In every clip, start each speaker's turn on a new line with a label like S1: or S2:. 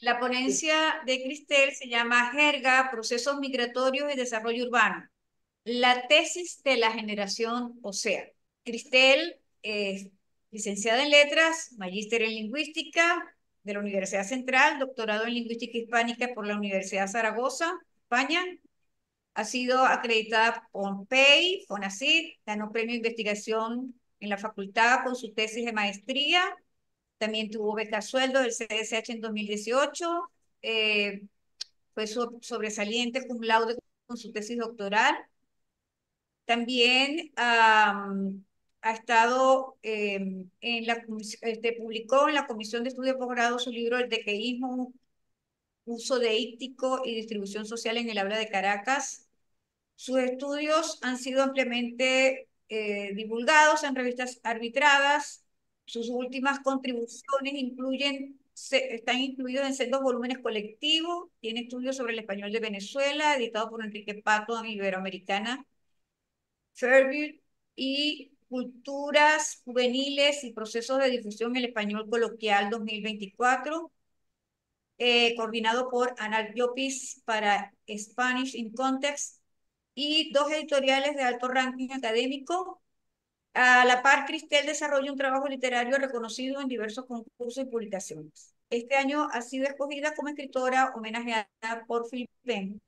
S1: La ponencia de Cristel se llama Jerga, Procesos Migratorios y Desarrollo Urbano. La tesis de la generación OSEA. Cristel es licenciada en Letras, magíster en Lingüística de la Universidad Central, doctorado en Lingüística Hispánica por la Universidad Zaragoza, España. Ha sido acreditada por PEI, FONACYT, ganó premio de investigación en la facultad con su tesis de maestría. También tuvo beca sueldo del CDSH en 2018. Fue sobresaliente cum laude con su tesis doctoral. También ha estado publicó en la Comisión de Estudio de Posgrado su libro El dequeísmo, uso deíctico y distribución social en el habla de Caracas. Sus estudios han sido ampliamente divulgados en revistas arbitradas. Sus últimas contribuciones están incluidos en sendos volúmenes colectivos. Tiene estudios sobre el español de Venezuela, editado por Enrique Pato en Iberoamericana, Fairview, y Culturas juveniles y procesos de difusión en el español coloquial 2024, coordinado por Ana Llopis para Spanish in Context, y dos editoriales de alto ranking académico. A la par, Cristel desarrolla un trabajo literario reconocido en diversos concursos y publicaciones. Este año ha sido escogida como escritora homenajeada por Philip Penn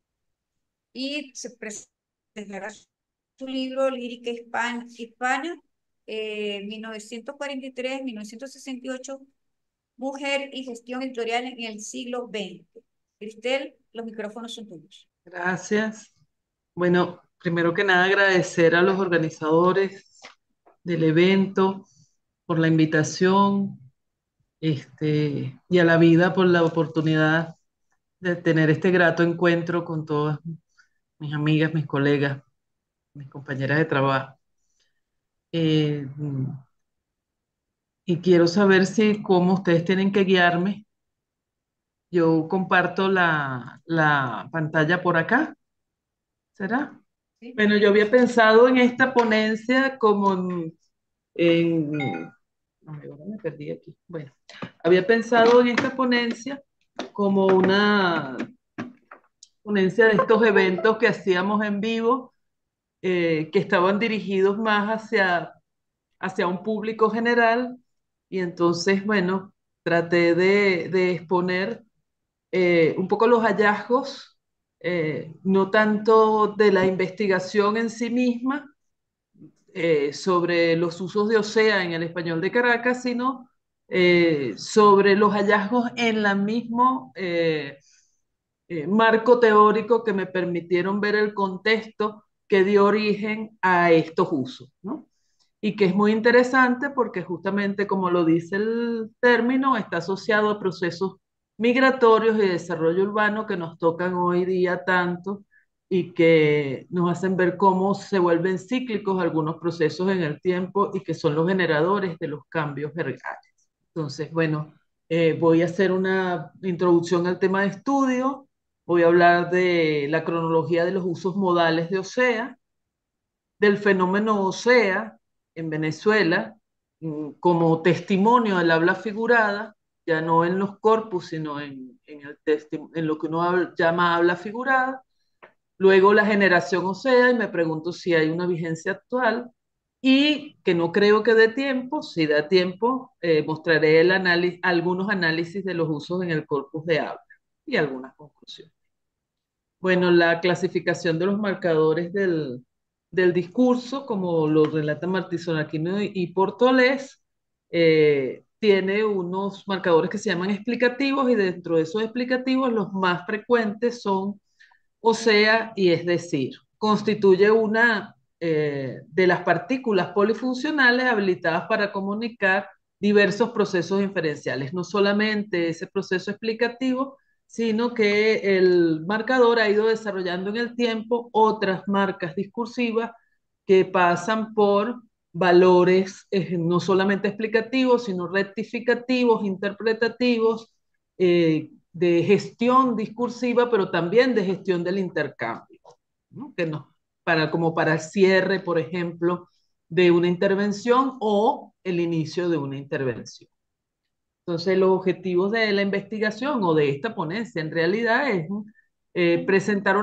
S1: y se presentará su libro Lírica Hispana, 1943-1968, Mujer y Gestión Editorial en el siglo XX. Cristel, los micrófonos son tuyos.
S2: Gracias. Bueno, primero que nada agradecer a los organizadores del evento por la invitación, y a la vida por la oportunidad de tener este grato encuentro con todas mis amigas, mis colegas, mis compañeras de trabajo. Eh, y quiero saber si cómo ustedes tienen que guiarme. Yo comparto la pantalla por acá, ¿será?
S1: ¿Sí?
S2: Bueno, yo había pensado en esta ponencia como ay, ahora me perdí aquí. Bueno, había pensado en esta ponencia como una ponencia de estos eventos que hacíamos en vivo, que estaban dirigidos más hacia un público general. Y entonces, bueno, traté de exponer un poco los hallazgos, no tanto de la investigación en sí misma, sobre los usos de OSEA en el español de Caracas, sino sobre los hallazgos en la mismo marco teórico que me permitieron ver el contexto que dio origen a estos usos, ¿no? Y que es muy interesante porque justamente como lo dice el término, está asociado a procesos migratorios y de desarrollo urbano que nos tocan hoy día tanto y que nos hacen ver cómo se vuelven cíclicos algunos procesos en el tiempo y que son los generadores de los cambios reales. Entonces, bueno, voy a hacer una introducción al tema de estudio, voy a hablar de la cronología de los usos modales de OSEA, del fenómeno OSEA en Venezuela, como testimonio del habla figurada, ya no en los corpus, sino en lo que uno llama habla figurada. Luego la generación OSEA, y me pregunto si hay una vigencia actual, y que no creo que dé tiempo, si da tiempo, mostraré algunos análisis de los usos en el corpus de habla y algunas conclusiones. Bueno, la clasificación de los marcadores del discurso, como lo relata Martí Aquino y Portolés, tiene unos marcadores que se llaman explicativos y dentro de esos explicativos los más frecuentes son o sea y es decir. Constituye una de las partículas polifuncionales habilitadas para comunicar diversos procesos inferenciales, no solamente ese proceso explicativo, sino que el marcador ha ido desarrollando en el tiempo otras marcas discursivas que pasan por valores no solamente explicativos, sino rectificativos, interpretativos, de gestión discursiva, pero también de gestión del intercambio, ¿no? Que no, como para el cierre, por ejemplo, de una intervención o el inicio de una intervención. Entonces, los objetivos de la investigación o de esta ponencia en realidad es presentar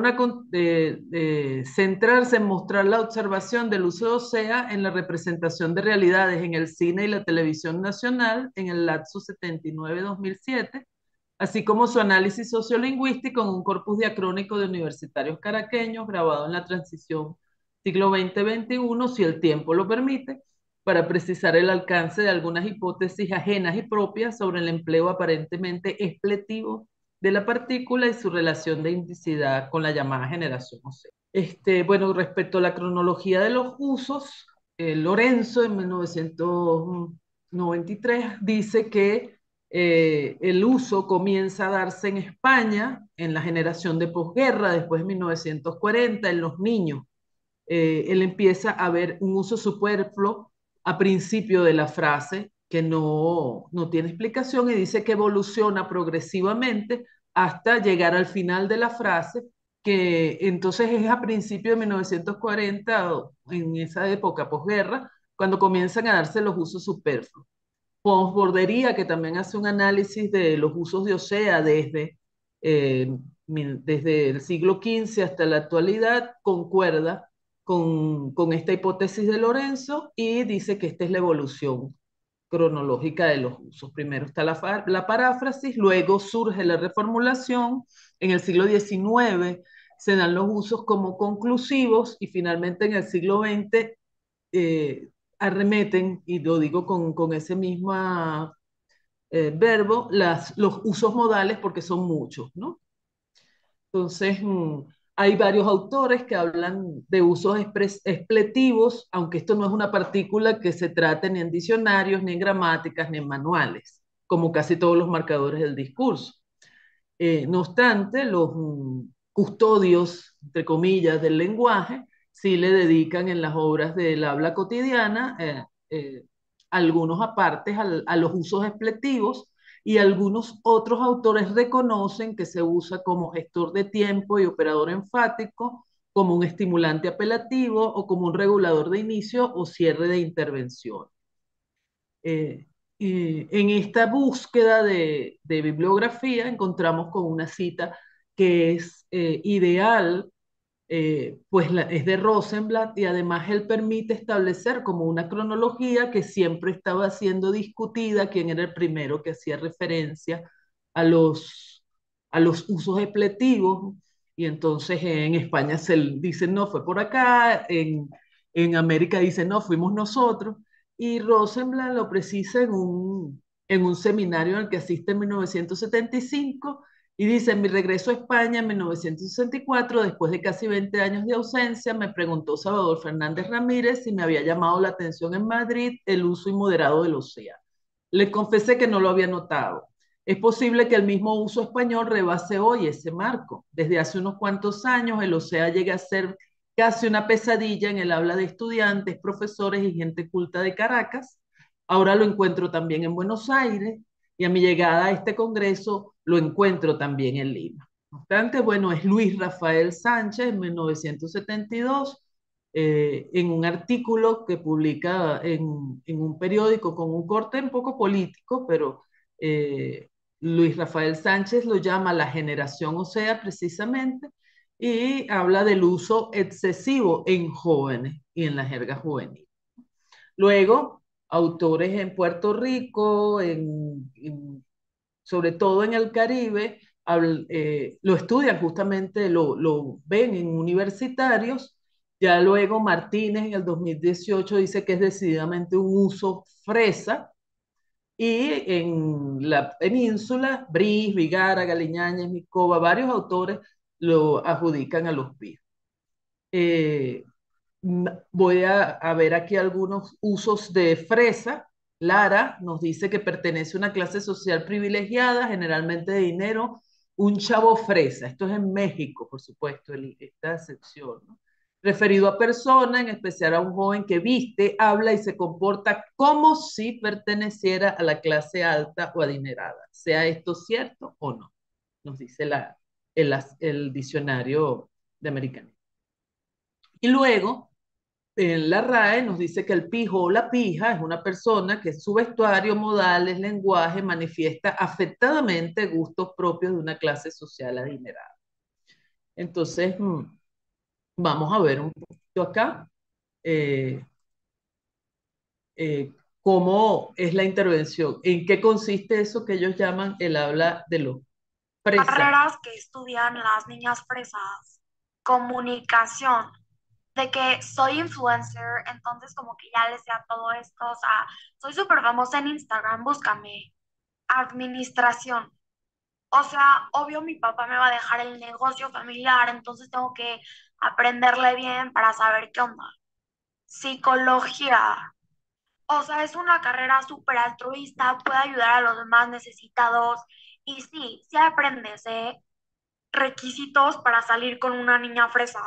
S2: centrarse en mostrar la observación del uso de OSEA en la representación de realidades en el cine y la televisión nacional en el lapso 79-2007, así como su análisis sociolingüístico en un corpus diacrónico de universitarios caraqueños grabado en la transición siglo XX-XXI, si el tiempo lo permite, para precisar el alcance de algunas hipótesis ajenas y propias sobre el empleo aparentemente expletivo de la partícula y su relación de indicidad con la llamada generación OSEA. Bueno, respecto a la cronología de los usos, Lorenzo en 1993 dice que el uso comienza a darse en España en la generación de posguerra, después de 1940, en los niños. Él empieza a ver un uso superfluo a principio de la frase que no tiene explicación y dice que evoluciona progresivamente hasta llegar al final de la frase, que entonces es a principios de 1940, en esa época posguerra, cuando comienzan a darse los usos superfluos. Pons Bordería, que también hace un análisis de los usos de OSEA eh, desde el siglo XV hasta la actualidad, concuerda con esta hipótesis de Lorenzo y dice que esta es la evolución cronológica de los usos. Primero está la paráfrasis, luego surge la reformulación, en el siglo XIX se dan los usos como conclusivos y finalmente en el siglo XX eh, arremeten, y lo digo con ese mismo verbo, los usos modales porque son muchos, ¿no? Entonces, hay varios autores que hablan de usos expletivos, aunque esto no es una partícula que se trate ni en diccionarios, ni en gramáticas, ni en manuales, como casi todos los marcadores del discurso. No obstante, los custodios, entre comillas, del lenguaje, sí le dedican en las obras del habla cotidiana algunos apartes a los usos expletivos y algunos otros autores reconocen que se usa como gestor de tiempo y operador enfático, como un estimulante apelativo o como un regulador de inicio o cierre de intervención. Eh, en esta búsqueda de bibliografía encontramos con una cita que es ideal, pues es de Rosenblatt y además él permite establecer como una cronología que siempre estaba siendo discutida, quién era el primero que hacía referencia a a los usos expletivos, y entonces en España se dice no, fue por acá, en América dice no, fuimos nosotros, y Rosenblatt lo precisa en un seminario al que asiste en 1975 y dice, en mi regreso a España en 1964, después de casi 20 años de ausencia, me preguntó Salvador Fernández Ramírez si me había llamado la atención en Madrid el uso inmoderado del océano. Le confesé que no lo había notado. Es posible que el mismo uso español rebase hoy ese marco. Desde hace unos cuantos años, el océano llega a ser casi una pesadilla en el habla de estudiantes, profesores y gente culta de Caracas. Ahora lo encuentro también en Buenos Aires y a mi llegada a este congreso lo encuentro también en Lima. No obstante, bueno, es Luis Rafael Sánchez en 1972, en un artículo que publica en un periódico con un corte un poco político, pero Luis Rafael Sánchez lo llama la generación OSEA precisamente y habla del uso excesivo en jóvenes y en la jerga juvenil. Luego, autores en Puerto Rico, sobre todo en el Caribe, lo estudian justamente, lo ven en universitarios. Ya luego Martínez en el 2018 dice que es decididamente un uso fresa. Y en la península, Briz, Vigara, Galiñáñez, Micoba, varios autores lo adjudican a los PIB. Eh, Voy a ver aquí algunos usos de fresa. Lara nos dice que pertenece a una clase social privilegiada, generalmente de dinero, un chavo fresa. Esto es en México, por supuesto, esta sección, ¿no? Referido a persona, en especial a un joven que viste, habla y se comporta como si perteneciera a la clase alta o adinerada. ¿Sea esto cierto o no? Nos dice el diccionario de americano. Y luego en la RAE nos dice que el pijo o la pija es una persona que en su vestuario, modales, lenguaje manifiesta afectadamente gustos propios de una clase social adinerada. Entonces, vamos a ver un poquito acá eh, eh, cómo es la intervención, en qué consiste eso que ellos llaman el habla de los fresas.
S3: Carreras que estudian las niñas fresas, comunicación, de que soy influencer, entonces como que ya les sé a todo esto, o sea, soy súper famosa en Instagram, búscame, administración. O sea, obvio mi papá me va a dejar el negocio familiar, entonces tengo que aprenderle bien para saber qué onda. Psicología. O sea, es una carrera súper altruista, puede ayudar a los demás necesitados. Y sí, sí aprendes, ¿eh? Requisitos para salir con una niña fresa.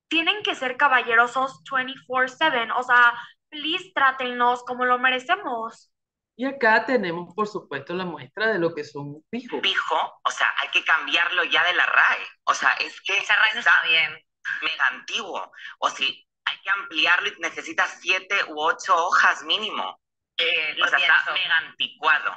S3: Tienen que ser caballerosos 24/7. O sea, please trátennos como lo merecemos.
S2: Y acá tenemos, por supuesto, la muestra de lo que son pijos.
S4: Pijo, o sea, hay que cambiarlo ya de la RAE. O sea, es que esa RAE no está bien, mega antiguo. O si hay que ampliarlo y necesitas 7 u 8 hojas mínimo. O sea, está mega anticuado.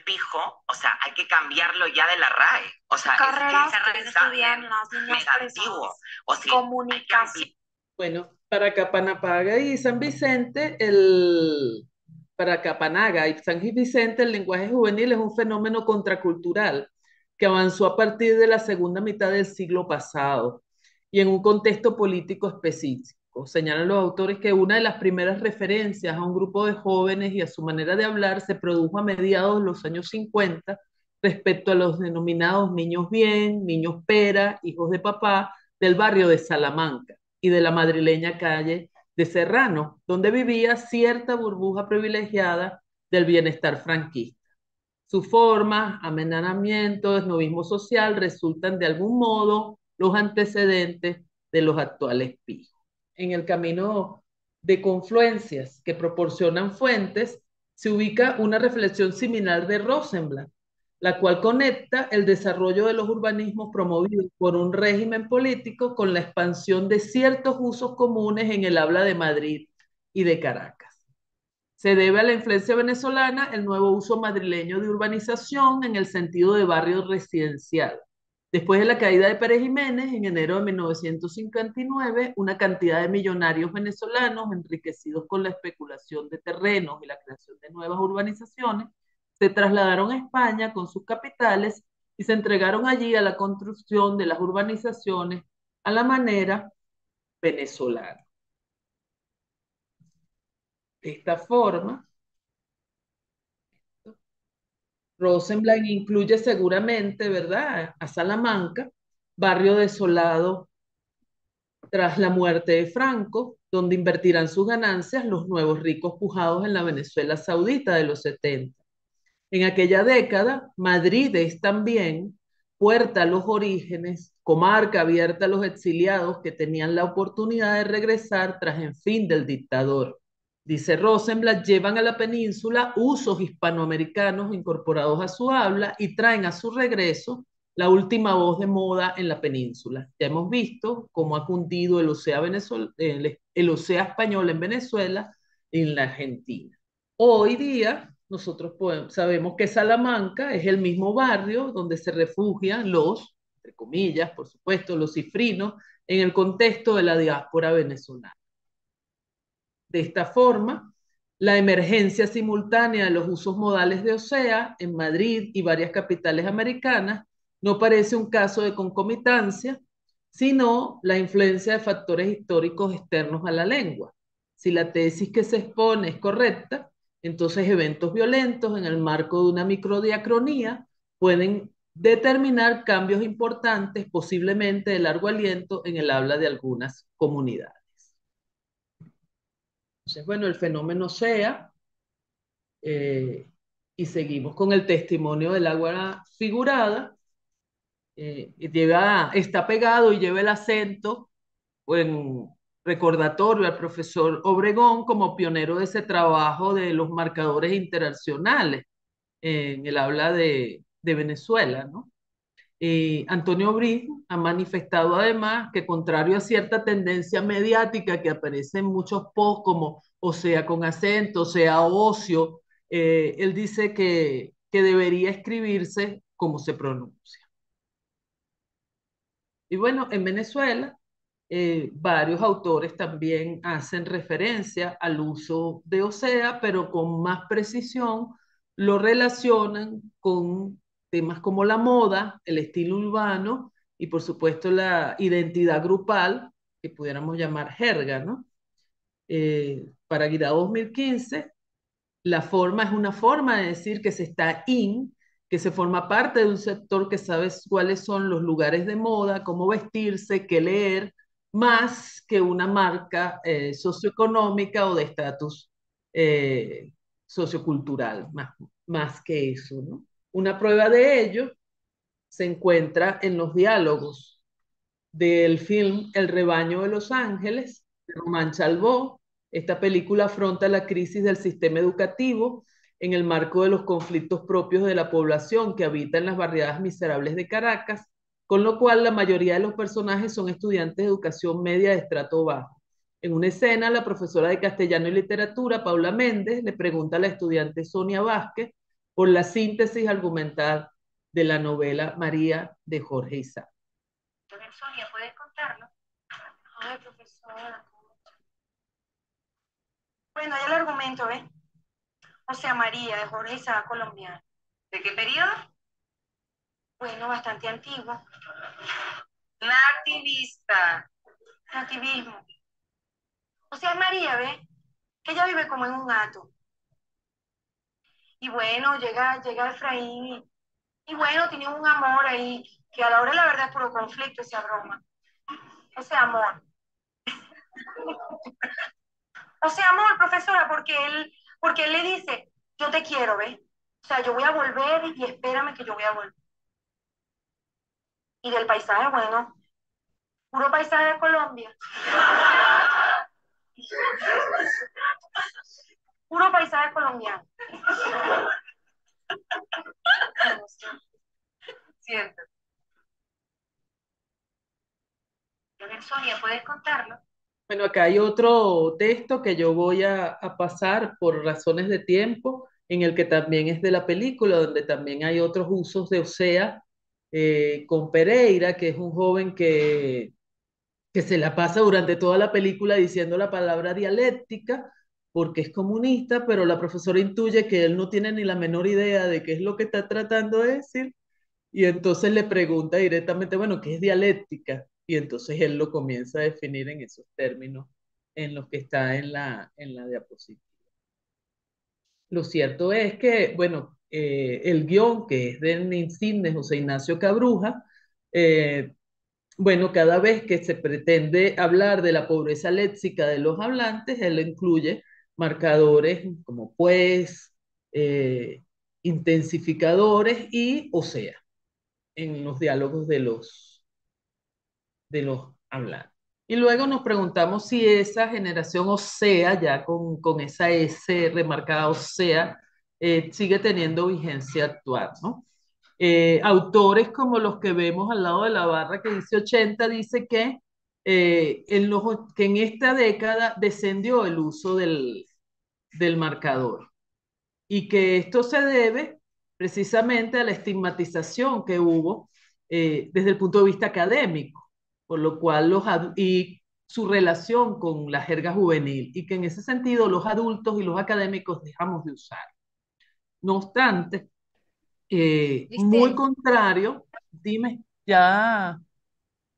S4: Pijo, o sea, hay que cambiarlo ya de la RAE. O sea,
S3: Carreras
S4: es que esa
S3: que
S4: RAE está
S3: estudian
S4: bien,
S3: las niñas
S4: mega
S3: fresas.
S4: antiguo. O si
S3: Comunicación.
S2: Bueno, para Capanapaga y San Vicente, para Capanaga y San Vicente, el lenguaje juvenil es un fenómeno contracultural que avanzó a partir de la segunda mitad del siglo pasado y en un contexto político específico. Señalan los autores que una de las primeras referencias a un grupo de jóvenes y a su manera de hablar se produjo a mediados de los años 50 respecto a los denominados niños bien, niños pera, hijos de papá, del barrio de Salamanca y de la madrileña calle de Serrano, donde vivía cierta burbuja privilegiada del bienestar franquista. Sus formas, amenazamiento, esnovismo social resultan de algún modo los antecedentes de los actuales pijos. En el camino de confluencias que proporcionan fuentes, se ubica una reflexión similar de Rosenblatt, la cual conecta el desarrollo de los urbanismos promovidos por un régimen político con la expansión de ciertos usos comunes en el habla de Madrid y de Caracas. Se debe a la influencia venezolana el nuevo uso madrileño de urbanización en el sentido de barrio residencial. Después de la caída de Pérez Jiménez, en enero de 1959, una cantidad de millonarios venezolanos enriquecidos con la especulación de terrenos y la creación de nuevas urbanizaciones se trasladaron a España con sus capitales y se entregaron allí a la construcción de las urbanizaciones a la manera venezolana. De esta forma, Rosenblatt incluye seguramente, ¿verdad?, a Salamanca, barrio desolado tras la muerte de Franco, donde invertirán sus ganancias los nuevos ricos pujados en la Venezuela saudita de los 70. En aquella década, Madrid es también puerta a los orígenes, comarca abierta a los exiliados que tenían la oportunidad de regresar tras el fin del dictador. Dice Rosenblatt, llevan a la península usos hispanoamericanos incorporados a su habla y traen a su regreso la última voz de moda en la península. Ya hemos visto cómo ha cundido el océano español en Venezuela y en la Argentina. Hoy día nosotros sabemos que Salamanca es el mismo barrio donde se refugian los, entre comillas, por supuesto, los cifrinos en el contexto de la diáspora venezolana. De esta forma, la emergencia simultánea de los usos modales de OSEA en Madrid y varias capitales americanas no parece un caso de concomitancia, sino la influencia de factores históricos externos a la lengua. Si la tesis que se expone es correcta, entonces eventos violentos en el marco de una microdiacronía pueden determinar cambios importantes, posiblemente de largo aliento, en el habla de algunas comunidades. Entonces, bueno, el fenómeno sea, eh, y seguimos con el testimonio del agua figurada, está pegado y lleva el acento en recordatorio al profesor Obregón como pionero de ese trabajo de los marcadores interaccionales en el habla de Venezuela, ¿no? Antonio Brin ha manifestado además que contrario a cierta tendencia mediática que aparece en muchos posts como o sea con acento, o sea ocio, él dice que debería escribirse como se pronuncia. Y bueno, en Venezuela, varios autores también hacen referencia al uso de Osea, pero con más precisión lo relacionan con temas como la moda, el estilo urbano y por supuesto la identidad grupal, que pudiéramos llamar jerga, ¿no? Para Guida 2015 la forma es una forma de decir que se está in, que se forma parte de un sector que sabe cuáles son los lugares de moda, cómo vestirse, qué leer, más que una marca socioeconómica o de estatus eh, sociocultural, más que eso, ¿no? Una prueba de ello se encuentra en los diálogos del film El rebaño de Los Ángeles, de Román Chalbaud. Esta película afronta la crisis del sistema educativo en el marco de los conflictos propios de la población que habita en las barriadas miserables de Caracas, con lo cual la mayoría de los personajes son estudiantes de educación media de estrato bajo. En una escena, la profesora de castellano y literatura, Paula Méndez, le pregunta a la estudiante Sonia Vázquez por la síntesis argumental de la novela María de Jorge Isaac.
S3: Sonia, ¿puedes contarlo? Ay, profesora. Bueno, ya el argumento, ¿ves? O sea, María, de Jorge Isaac, colombiano. ¿De qué periodo? Bueno, bastante antiguo. Nativista. Nativismo. O sea, María, ¿ves? Que ella vive como en un hato. Y bueno, llega Efraín y bueno, tiene un amor ahí, que a la hora de la verdad es puro conflicto esa broma. Ese amor. O sea, amor, profesora, porque él le dice, yo te quiero, ¿ves? O sea, yo voy a volver y espérame que yo voy a volver. Y del paisaje, bueno, puro paisaje de Colombia. Puro paisaje colombiano. Siento. Sonia, ¿puedes contarlo?
S2: Bueno, acá hay otro texto que yo voy a pasar por razones de tiempo, en el que también es de la película, donde también hay otros usos de Osea, con Pereira, que es un joven que se la pasa durante toda la película diciendo la palabra dialéctica, porque es comunista, pero la profesora intuye que él no tiene ni la menor idea de qué es lo que está tratando de decir, y entonces le pregunta directamente, bueno, ¿qué es dialéctica? Y entonces él lo comienza a definir en esos términos en los que está en la diapositiva. Lo cierto es que, bueno, el guión que es del insigne José Ignacio Cabruja, bueno, cada vez que se pretende hablar de la pobreza léxica de los hablantes, él incluye marcadores como pues, intensificadores y o sea en los diálogos de los hablantes. Y luego nos preguntamos si esa generación o sea, ya con esa S remarcada o sea, sigue teniendo vigencia actual, ¿no? Autores como los que vemos al lado de la barra que dice 80, dice que, que en esta década descendió el uso del marcador y que esto se debe precisamente a la estigmatización que hubo desde el punto de vista académico, por lo cual y su relación con la jerga juvenil, y que en ese sentido los adultos y los académicos dejamos de usar. No obstante, muy
S1: ¿Viste?
S2: contrario, dime, ya,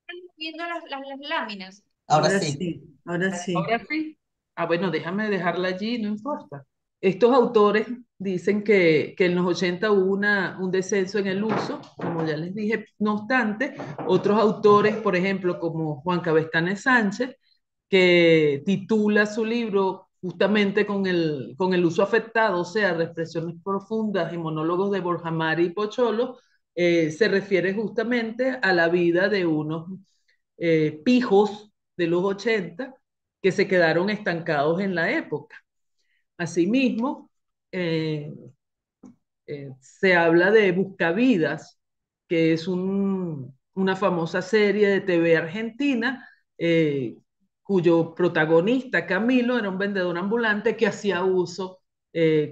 S1: Estamos viendo las láminas.
S5: Ahora sí, ahora sí.
S2: ahora sí. Ah, bueno, déjame dejarla allí, no importa. Estos autores dicen que en los 80 hubo un descenso en el uso, como ya les dije. No obstante, otros autores, por ejemplo, como Juan Cabestanes Sánchez, que titula su libro justamente con el uso afectado, o sea, Expresiones profundas y monólogos de Borja Mari y Pocholo, se refiere justamente a la vida de unos pijos de los 80 que se quedaron estancados en la época. Asimismo, se habla de buscavidas que es una famosa serie de TV argentina, cuyo protagonista, Camilo, era un vendedor ambulante que hacía uso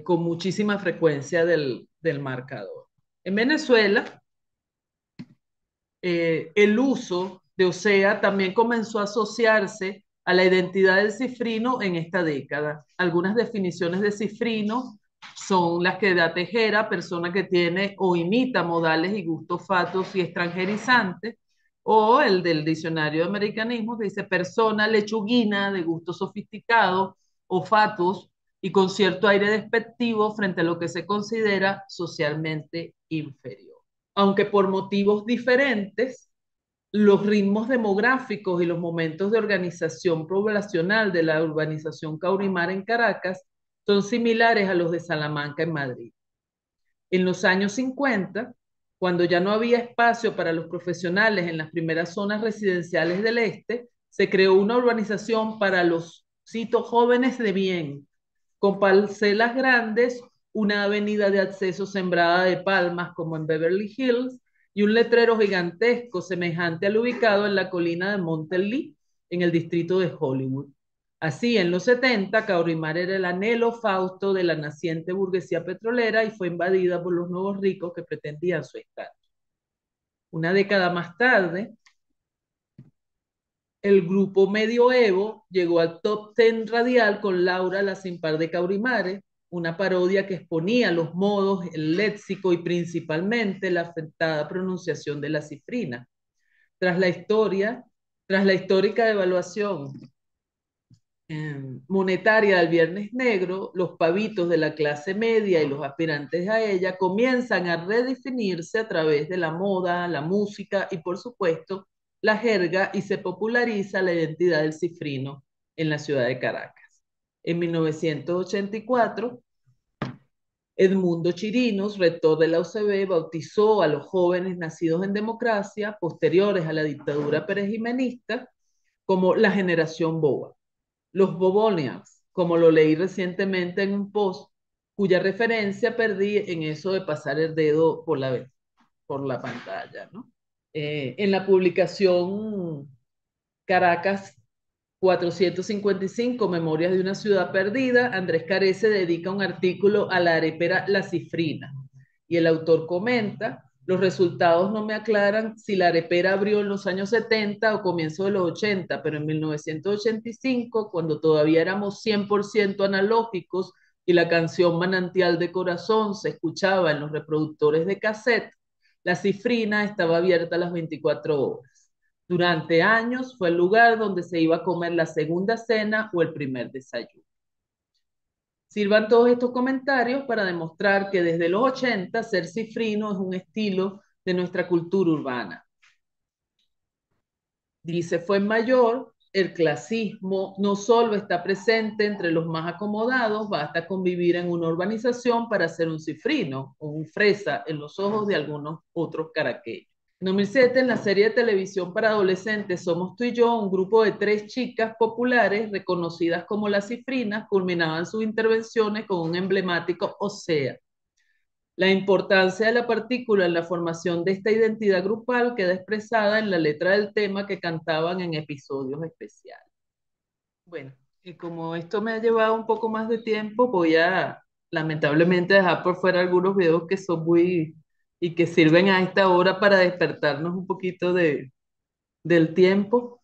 S2: con muchísima frecuencia del marcador. En Venezuela, el uso de Osea también comenzó a asociarse a la identidad del cifrino en esta década. Algunas definiciones de cifrino son las que da Tejera, persona que tiene o imita modales y gustos fatuos y extranjerizantes, o el del diccionario de americanismo que dice persona lechuguina de gusto sofisticado o fatuos y con cierto aire despectivo frente a lo que se considera socialmente inferior. Aunque por motivos diferentes, los ritmos demográficos y los momentos de organización poblacional de la urbanización Caurimar en Caracas son similares a los de Salamanca en Madrid. En los años 50, cuando ya no había espacio para los profesionales en las primeras zonas residenciales del este, se creó una urbanización para los citos jóvenes de bien, con parcelas grandes, una avenida de acceso sembrada de palmas como en Beverly Hills y un letrero gigantesco semejante al ubicado en la colina de Montelí, en el distrito de Hollywood. Así, en los 70, Caurimar era el anhelo fausto de la naciente burguesía petrolera y fue invadida por los nuevos ricos que pretendían su estatus. Una década más tarde, el grupo Medioevo llegó al top 10 radial con Laura la sin par de Caurimare, una parodia que exponía los modos, el léxico y principalmente la afectada pronunciación de la cifrina. Tras la histórica devaluación monetaria del Viernes Negro, los pavitos de la clase media y los aspirantes a ella comienzan a redefinirse a través de la moda, la música y, por supuesto, la jerga y se populariza la identidad del cifrino en la ciudad de Caracas. En 1984, Edmundo Chirinos, rector de la UCB, bautizó a los jóvenes nacidos en democracia, posteriores a la dictadura perejimenista, como la generación boba. Los Bobonians, como lo leí recientemente en un post, cuya referencia perdí en eso de pasar el dedo por la pantalla, ¿no? En la publicación Caracas 455, Memorias de una ciudad perdida, Andrés Carece dedica un artículo a la arepera La Cifrina. Y el autor comenta, los resultados no me aclaran si la arepera abrió en los años 70 o comienzo de los 80, pero en 1985, cuando todavía éramos 100% analógicos y la canción Manantial de Corazón se escuchaba en los reproductores de cassette, la cifrina estaba abierta a las 24 horas. Durante años fue el lugar donde se iba a comer la segunda cena o el primer desayuno. Sirvan todos estos comentarios para demostrar que desde los 80 ser cifrino es un estilo de nuestra cultura urbana. Dice Fuenmayor, el clasismo no solo está presente entre los más acomodados, basta con vivir en una urbanización para ser un cifrino o un fresa en los ojos de algunos otros caraqueños. En 2007, en la serie de televisión para adolescentes Somos tú y yo, un grupo de 3 chicas populares reconocidas como las cifrinas culminaban sus intervenciones con un emblemático Osea. La importancia de la partícula en la formación de esta identidad grupal queda expresada en la letra del tema que cantaban en episodios especiales. Bueno, y como esto me ha llevado un poco más de tiempo, voy a lamentablemente dejar por fuera algunos videos que son muy y que sirven a esta hora para despertarnos un poquito del tiempo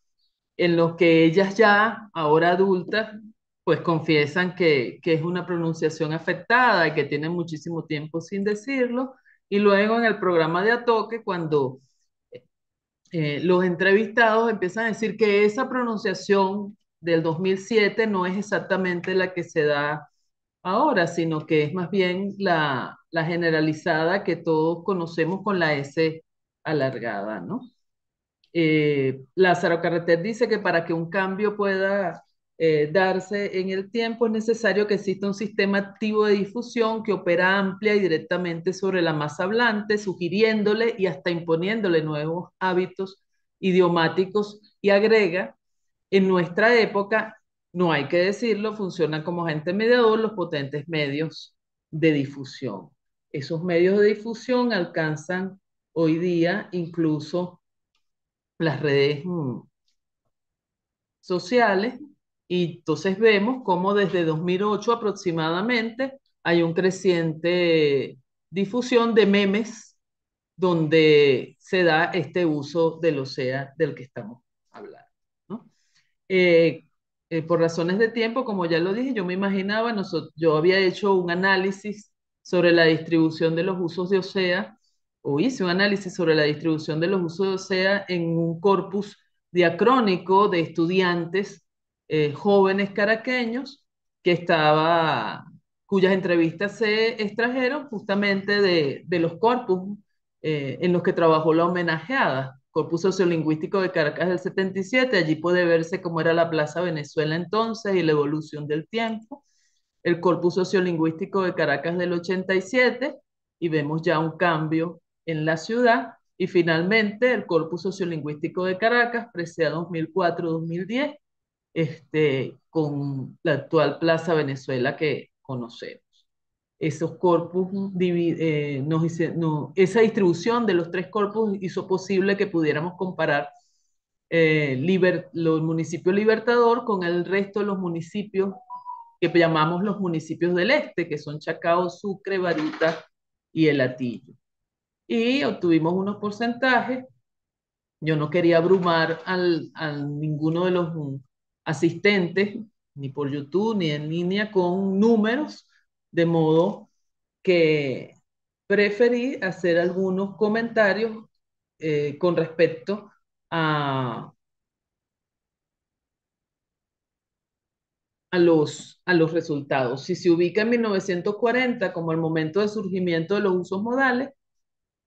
S2: en los que ellas ya, ahora adultas, pues confiesan que es una pronunciación afectada y que tienen muchísimo tiempo sin decirlo. Y luego en el programa de Atoque, cuando los entrevistados empiezan a decir que esa pronunciación del 2007 no es exactamente la que se da ahora, sino que es más bien la generalizada que todos conocemos con la S alargada, ¿no? Lázaro Carreter dice que para que un cambio pueda darse en el tiempo es necesario que exista un sistema activo de difusión que opera amplia y directamente sobre la masa hablante, sugiriéndole y hasta imponiéndole nuevos hábitos idiomáticos y agrega, en nuestra época, no hay que decirlo, funcionan como agente mediador los potentes medios de difusión. Esos medios de difusión alcanzan hoy día incluso las redes sociales, y entonces vemos cómo desde 2008 aproximadamente hay un creciente difusión de memes donde se da este uso del OSEA del que estamos hablando, ¿no? Eh, por razones de tiempo, como ya lo dije, yo me imaginaba, yo había hecho un análisis sobre la distribución de los usos de OSEA, o hice un análisis sobre la distribución de los usos de OSEA en un corpus diacrónico de estudiantes jóvenes caraqueños que estaba, cuyas entrevistas se extrajeron justamente de los corpus en los que trabajó la homenajeada. Corpus Sociolingüístico de Caracas del 77, allí puede verse cómo era la Plaza Venezuela entonces y la evolución del tiempo. El Corpus Sociolingüístico de Caracas del 87, y vemos ya un cambio en la ciudad. Y finalmente el Corpus Sociolingüístico de Caracas, presea 2004-2010, con la actual Plaza Venezuela que conocemos. Esos corpus, esa distribución de los tres corpus hizo posible que pudiéramos comparar los municipios Libertador con el resto de los municipios que llamamos los municipios del este, que son Chacao, Sucre, Baruta y El Hatillo. Y obtuvimos unos porcentajes. Yo no quería abrumar a ninguno de los asistentes, ni por YouTube, ni en línea, con números, de modo que preferí hacer algunos comentarios con respecto a, a los resultados. Si se ubica en 1940 como el momento de surgimiento de los usos modales,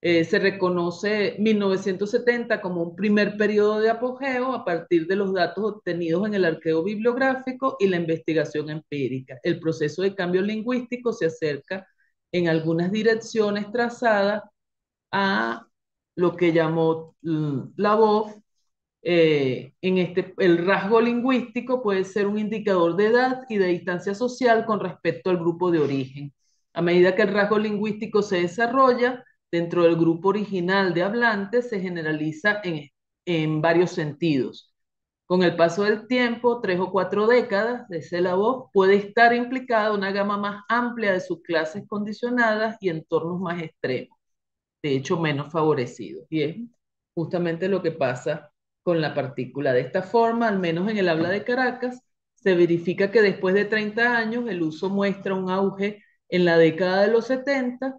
S2: se reconoce 1970 como un primer periodo de apogeo a partir de los datos obtenidos en el arqueo bibliográfico y la investigación empírica. El proceso de cambio lingüístico se acerca en algunas direcciones trazadas a lo que llamó la voz. El rasgo lingüístico puede ser un indicador de edad y de distancia social con respecto al grupo de origen. A medida que el rasgo lingüístico se desarrolla dentro del grupo original de hablantes, se generaliza en varios sentidos. Con el paso del tiempo, 3 o 4 décadas, dice la voz, puede estar implicada una gama más amplia de subclases condicionadas y entornos más extremos, de hecho menos favorecidos. Y es justamente lo que pasa con la partícula. De esta forma, al menos en el habla de Caracas, se verifica que después de 30 años el uso muestra un auge en la década de los 70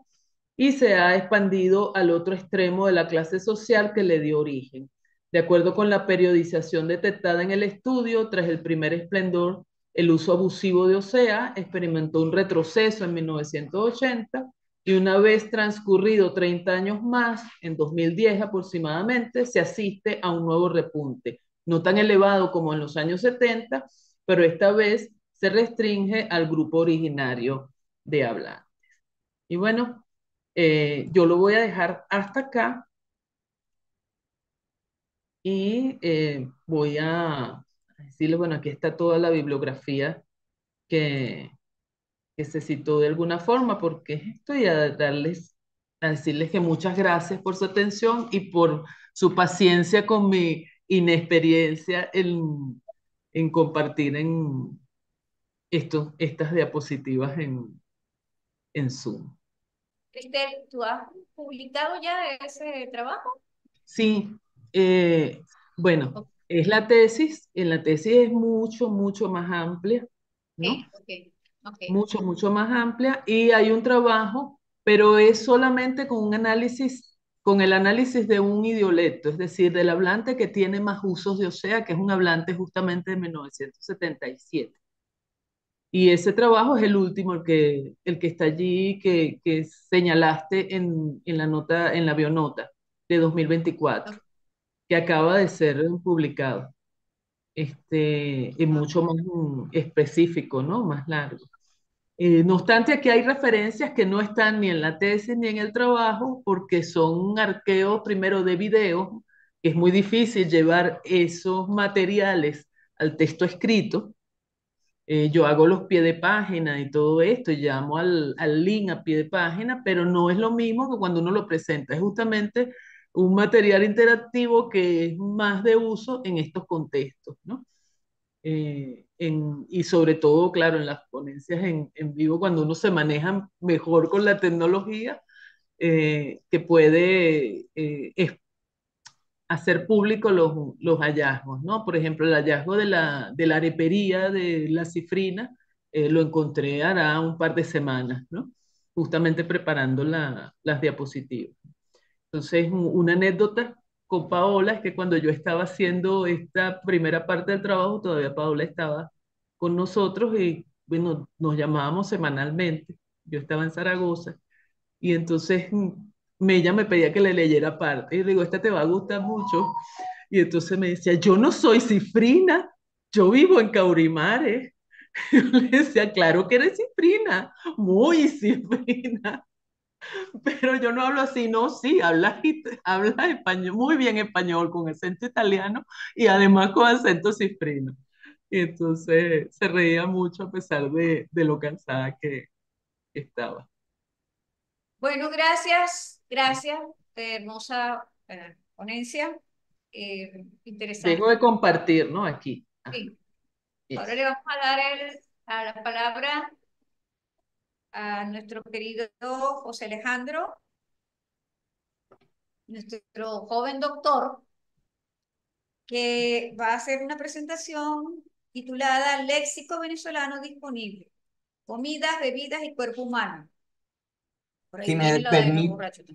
S2: y se ha expandido al otro extremo de la clase social que le dio origen. De acuerdo con la periodización detectada en el estudio, tras el primer esplendor, el uso abusivo de OSEA experimentó un retroceso en 1980 y una vez transcurrido 30 años más, en 2010 aproximadamente, se asiste a un nuevo repunte, no tan elevado como en los años 70, pero esta vez se restringe al grupo originario de hablantes. Y bueno, yo lo voy a dejar hasta acá y voy a decirles, bueno, aquí está toda la bibliografía que, que se citó de alguna forma, porque estoy a decirles que muchas gracias por su atención y por su paciencia con mi inexperiencia en compartir estas diapositivas en Zoom.
S1: Cristel, ¿tú has publicado ya ese trabajo?
S2: Sí, bueno, es la tesis. En la tesis es mucho, mucho más amplia, ¿no?
S1: Ok, ok.
S2: Mucho, mucho más amplia, y hay un trabajo, pero es solamente con un análisis, con el análisis de un idiolecto, es decir, del hablante que tiene más usos de OSEA, que es un hablante justamente de 1977. Y ese trabajo es el último, el que está allí, que señalaste en la nota, en la bionota de 2024, que acaba de ser publicado. Es mucho más específico, ¿no? Más largo. No obstante, aquí hay referencias que no están ni en la tesis ni en el trabajo, porque son un arqueo primero de video, que es muy difícil llevar esos materiales al texto escrito, Yo hago los pie de página y todo esto, y llamo al link a pie de página, pero no es lo mismo que cuando uno lo presenta. Es justamente un material interactivo que es más de uso en estos contextos, ¿no? Y sobre todo, claro, en las ponencias en vivo, cuando uno se maneja mejor con la tecnología, que puede hacer público los hallazgos, ¿no? Por ejemplo, el hallazgo de la arepería de la cifrina, lo encontré hará un par de semanas, ¿no? Justamente preparando las diapositivas. Entonces, una anécdota con Paola es que cuando yo estaba haciendo esta primera parte del trabajo, todavía Paola estaba con nosotros y, bueno, nos llamábamos semanalmente. Yo estaba en Zaragoza y entonces ella me pedía que le leyera parte. Y le digo, esta te va a gustar mucho. Y entonces me decía, yo no soy cifrina, yo vivo en Caurimare. Yo le decía, claro que eres cifrina, muy cifrina. Pero yo no hablo así, no, sí, hablas español, muy bien español, con acento italiano y además con acento cifrino. Y entonces se reía mucho a pesar de lo cansada que estaba.
S1: Bueno, gracias, gracias, hermosa ponencia,
S2: Dejo de
S1: interesante.
S2: compartir, ¿no? Aquí. Ah,
S1: Sí. Ahora
S2: yes.
S1: le vamos a dar a la palabra a nuestro querido José Alejandro, nuestro joven doctor, que va a hacer una presentación titulada Léxico venezolano disponible, comidas, bebidas y cuerpo humano. Por
S5: Si
S1: ahí viene
S5: me
S1: la de los
S5: permite,
S1: borrachos.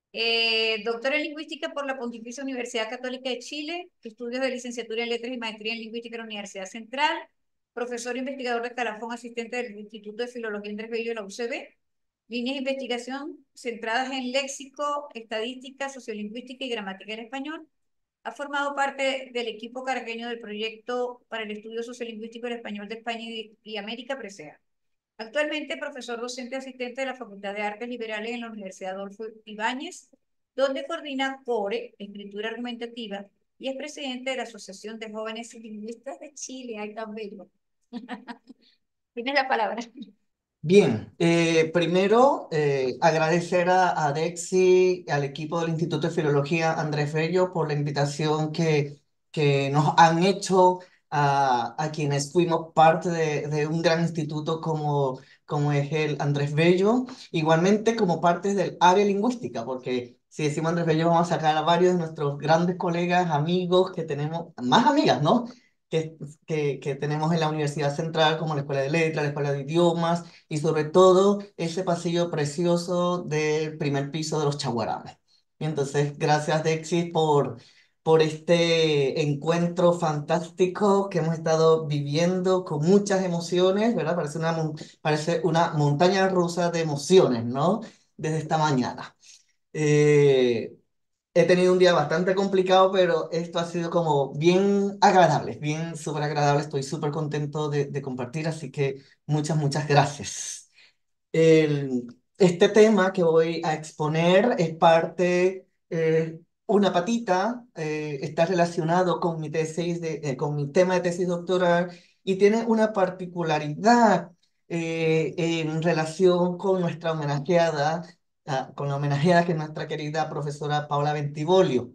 S1: Doctor en Lingüística por la Pontificia Universidad Católica de Chile, estudios de licenciatura en Letras y Maestría en Lingüística en la Universidad Central, profesor investigador de Calafón, asistente del Instituto de Filología Andrés Bello de la UCB, líneas de investigación centradas en léxico, estadística, sociolingüística y gramática del español. Ha formado parte del equipo caraqueño del proyecto para el estudio sociolingüístico del español de España y América Presea. Actualmente profesor docente asistente de la Facultad de Artes Liberales en la Universidad Adolfo Ibáñez, donde coordina CORE, Escritura Argumentativa, y es presidente de la Asociación de Jóvenes Lingüistas de Chile. ¡Ay, tan bello! Tienes la palabra.
S5: bien, primero agradecer a Dexi, al equipo del Instituto de Filología Andrés Bello por la invitación que nos han hecho a quienes fuimos parte de un gran instituto como es el Andrés Bello, igualmente como parte del área lingüística, porque si decimos Andrés Bello vamos a sacar a varios de nuestros grandes colegas, amigos que tenemos, más amigas, ¿no? Que, que tenemos en la Universidad Central, como la Escuela de Letras, la Escuela de Idiomas, y sobre todo ese pasillo precioso del primer piso de los Chaguaramas. Y entonces, gracias Dexis por este encuentro fantástico que hemos estado viviendo con muchas emociones, ¿verdad? Parece una montaña rusa de emociones, ¿no? Desde esta mañana. Eh, He tenido un día bastante complicado, pero esto ha sido como bien agradable, bien súper agradable. Estoy súper contento de compartir, así que muchas gracias. Este tema que voy a exponer es parte, una patita, está relacionado con mi tesis con mi tema de tesis doctoral y tiene una particularidad en relación con nuestra homenajeada, con la homenajeada que es nuestra querida profesora Paula Bentivolio.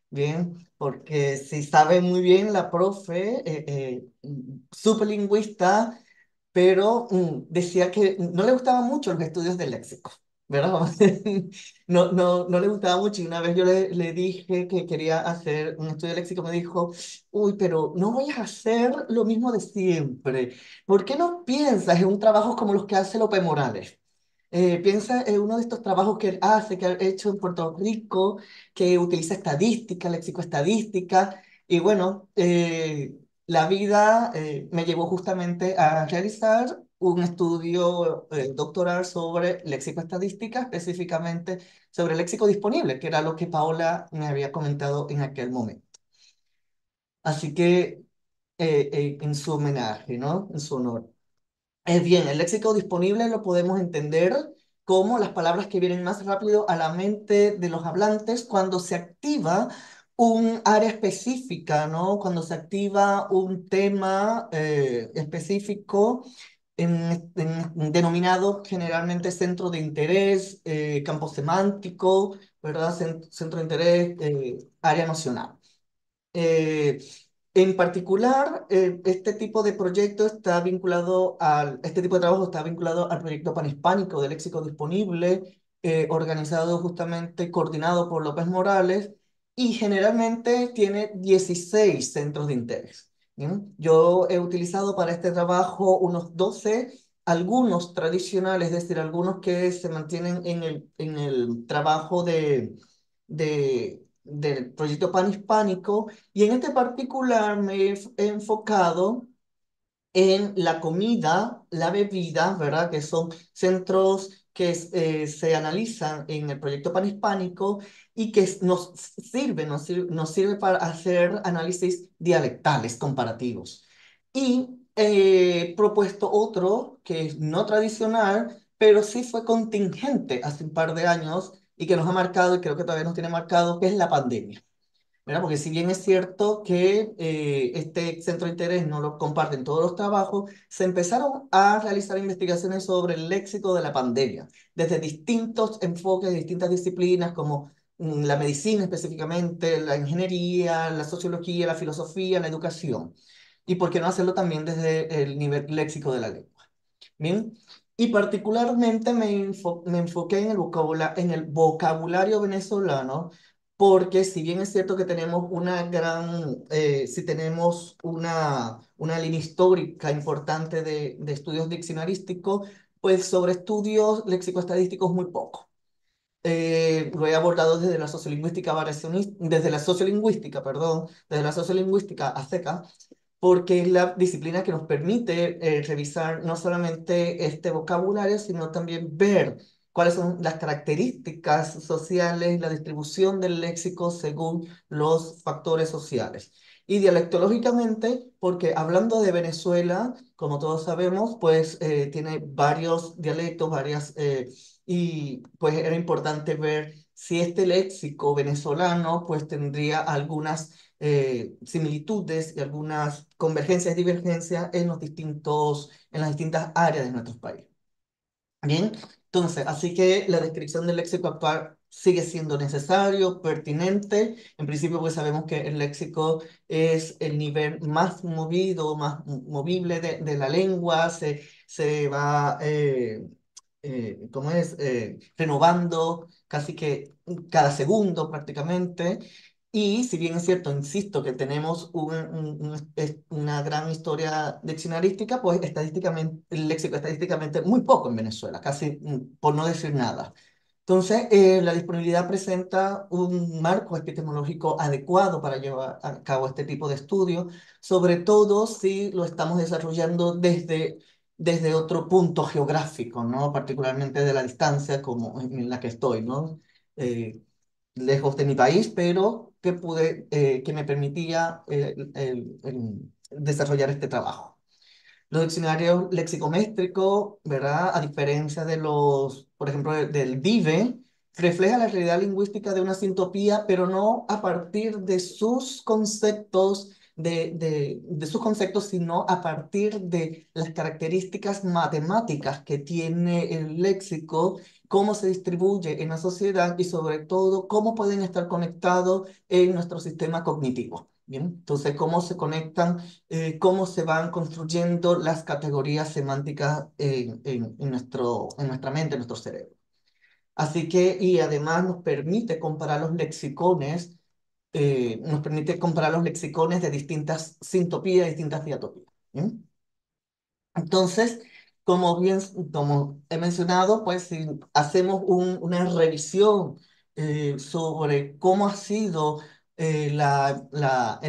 S5: Bien, porque si sabe muy bien la profe, súper lingüista, pero decía que no le gustaban mucho los estudios de léxico, ¿verdad? No le gustaba mucho y una vez yo le dije que quería hacer un estudio de léxico, me dijo, uy, pero no vayas a hacer lo mismo de siempre. ¿Por qué no piensas en un trabajo como los que hace López Morales? Piensa en uno de estos trabajos que él hace, que ha hecho en Puerto Rico, que utiliza estadística, léxico-estadística, y bueno, la vida me llevó justamente a realizar un estudio doctoral sobre léxico-estadística, específicamente sobre léxico disponible, que era lo que Paola me había comentado en aquel momento. Así que en su homenaje, ¿no? En su honor. Es bien, el léxico disponible lo podemos entender como las palabras que vienen más rápido a la mente de los hablantes cuando se activa un área específica, ¿no? Cuando se activa un tema específico denominado generalmente centro de interés, campo semántico, ¿verdad? Centro de interés, área nocional. Eh, en particular, este tipo de proyecto está vinculado este tipo de trabajo está vinculado al proyecto panhispánico de léxico disponible, organizado justamente, coordinado por López Morales, y generalmente tiene 16 centros de interés. ¿Bien? Yo he utilizado para este trabajo unos 12, algunos tradicionales, es decir, algunos que se mantienen en el trabajo del proyecto panhispánico, y en este particular me he enfocado en la comida, la bebida, ¿verdad? Que son centros que se analizan en el proyecto panhispánico y que nos sirve para hacer análisis dialectales comparativos. Y he propuesto otro que es no tradicional, pero sí fue contingente hace un par de años y que nos ha marcado, y creo que todavía nos tiene marcado, que es la pandemia. ¿Verdad? Porque si bien es cierto que este centro de interés no lo comparten todos los trabajos, se empezaron a realizar investigaciones sobre el léxico de la pandemia, desde distintos enfoques, distintas disciplinas como la medicina específicamente, la ingeniería, la sociología, la filosofía, la educación. ¿Y por qué no hacerlo también desde el nivel léxico de la lengua? Bien. Y particularmente me enfoqué en el vocabulario venezolano, porque si bien es cierto que tenemos si tenemos una línea histórica importante de estudios diccionarísticos, pues sobre estudios léxico-estadísticos muy poco. Lo he abordado desde la sociolingüística variacionista, desde la sociolingüística a seca, porque es la disciplina que nos permite revisar no solamente este vocabulario, sino también ver cuáles son las características sociales, la distribución del léxico según los factores sociales. Y dialectológicamente, porque hablando de Venezuela, como todos sabemos, pues tiene varios dialectos, y pues era importante ver si este léxico venezolano pues tendría algunas similitudes y algunas convergencias y divergencias en las distintas áreas de nuestros países. Bien, entonces, así que la descripción del léxico actual sigue siendo necesario, pertinente. En principio, pues sabemos que el léxico es el nivel más movido, más movible de la lengua, se va, ¿cómo es? Renovando casi que cada segundo prácticamente. Y si bien es cierto, insisto, que tenemos una gran historia diccionarística, pues estadísticamente, el léxico estadísticamente muy poco en Venezuela, casi por no decir nada. Entonces, la disponibilidad presenta un marco epistemológico adecuado para llevar a cabo este tipo de estudios, sobre todo si lo estamos desarrollando desde otro punto geográfico, ¿no? Particularmente de la distancia como en la que estoy, ¿no? Eh, Lejos de mi país, pero que me permitía desarrollar este trabajo. Los diccionarios lexicométricos, ¿verdad? A diferencia por ejemplo, del DIVE, refleja la realidad lingüística de una sintopía, pero no a partir de sus conceptos, de sus conceptos, sino a partir de las características matemáticas que tiene el léxico, cómo se distribuye en la sociedad y sobre todo cómo pueden estar conectados en nuestro sistema cognitivo. Bien, entonces, cómo se conectan, cómo se van construyendo las categorías semánticas en nuestra mente, en nuestro cerebro. Así que, y además nos permite comparar los lexicones de distintas sintopías, distintas diatopías. ¿Bien? Entonces, como he mencionado, pues si hacemos una revisión sobre cómo ha sido en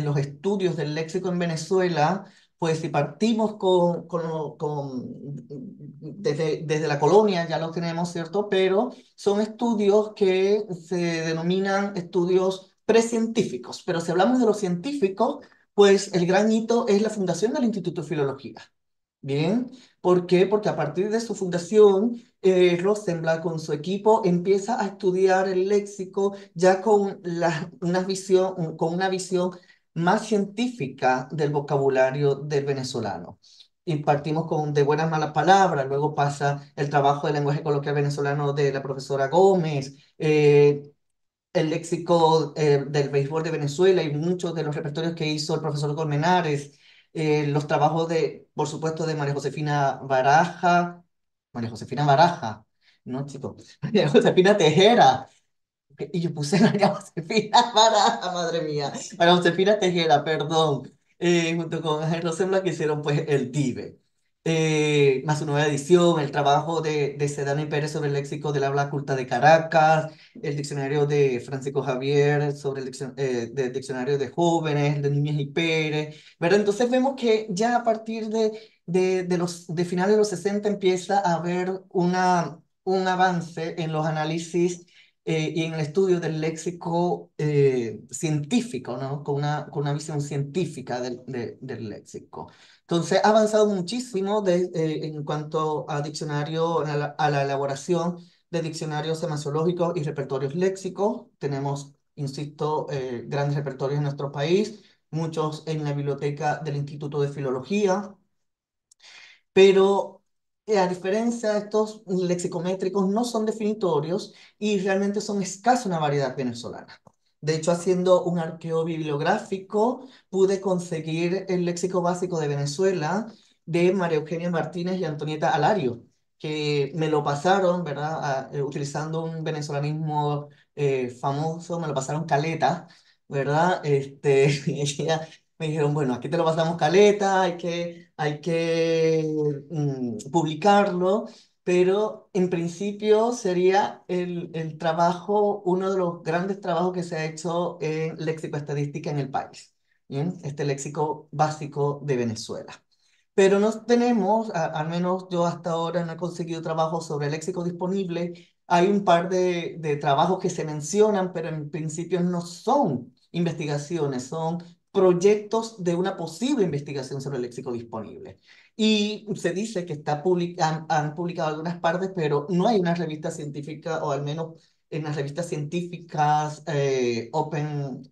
S5: los estudios del léxico en Venezuela, pues si partimos desde la colonia, ya lo tenemos, ¿cierto? Pero son estudios que se denominan estudios precientíficos. Pero si hablamos de los científicos, pues el gran hito es la fundación del Instituto de Filología. Bien, ¿por qué? Porque a partir de su fundación Rosenblatt con su equipo empieza a estudiar el léxico ya con una visión más científica del vocabulario del venezolano. Y partimos con de buenas malas palabras, luego pasa el trabajo del lenguaje coloquial venezolano de la profesora Gómez, el léxico del béisbol de Venezuela y muchos de los repertorios que hizo el profesor Colmenares, los trabajos por supuesto, de María Josefina Baraja, no, chicos, María Josefina Tejera, y yo puse María Josefina Baraja, madre mía, María Josefina Tejera, perdón, junto con Ángel Rosenblatt que hicieron pues el DIVE. Más su nueva edición, el trabajo de Sedano y Pérez sobre el léxico del habla culta de Caracas, el diccionario de Francisco Javier sobre del diccionario de jóvenes, de Núñez y Pérez, ¿verdad? Entonces vemos que ya a partir de finales de los 60 empieza a haber un avance en los análisis y en el estudio del léxico científico, ¿no? Con una visión científica del léxico. Entonces, ha avanzado muchísimo en cuanto a diccionario, a la elaboración de diccionarios semasiológicos y repertorios léxicos. Tenemos, insisto, grandes repertorios en nuestro país, muchos en la biblioteca del Instituto de Filología, pero a diferencia de estos lexicométricos, no son definitorios y realmente son escasa una variedad venezolana. De hecho, haciendo un arqueo bibliográfico, pude conseguir el léxico básico de Venezuela de María Eugenia Martínez y Antonieta Alario, que me lo pasaron, ¿verdad? Utilizando un venezolanismo famoso, me lo pasaron caleta, ¿verdad? Ella me dijeron, bueno, aquí te lo pasamos caleta, hay que publicarlo, pero en principio sería el trabajo, uno de los grandes trabajos que se ha hecho en léxico-estadística en el país, ¿bien? Este léxico básico de Venezuela. Pero no tenemos, al menos yo hasta ahora no he conseguido trabajo sobre el léxico disponible. Hay un par de trabajos que se mencionan, pero en principio no son investigaciones, son proyectos de una posible investigación sobre el léxico disponible. Y se dice que han publicado algunas partes, pero no hay una revista científica, o al menos en las revistas científicas de Open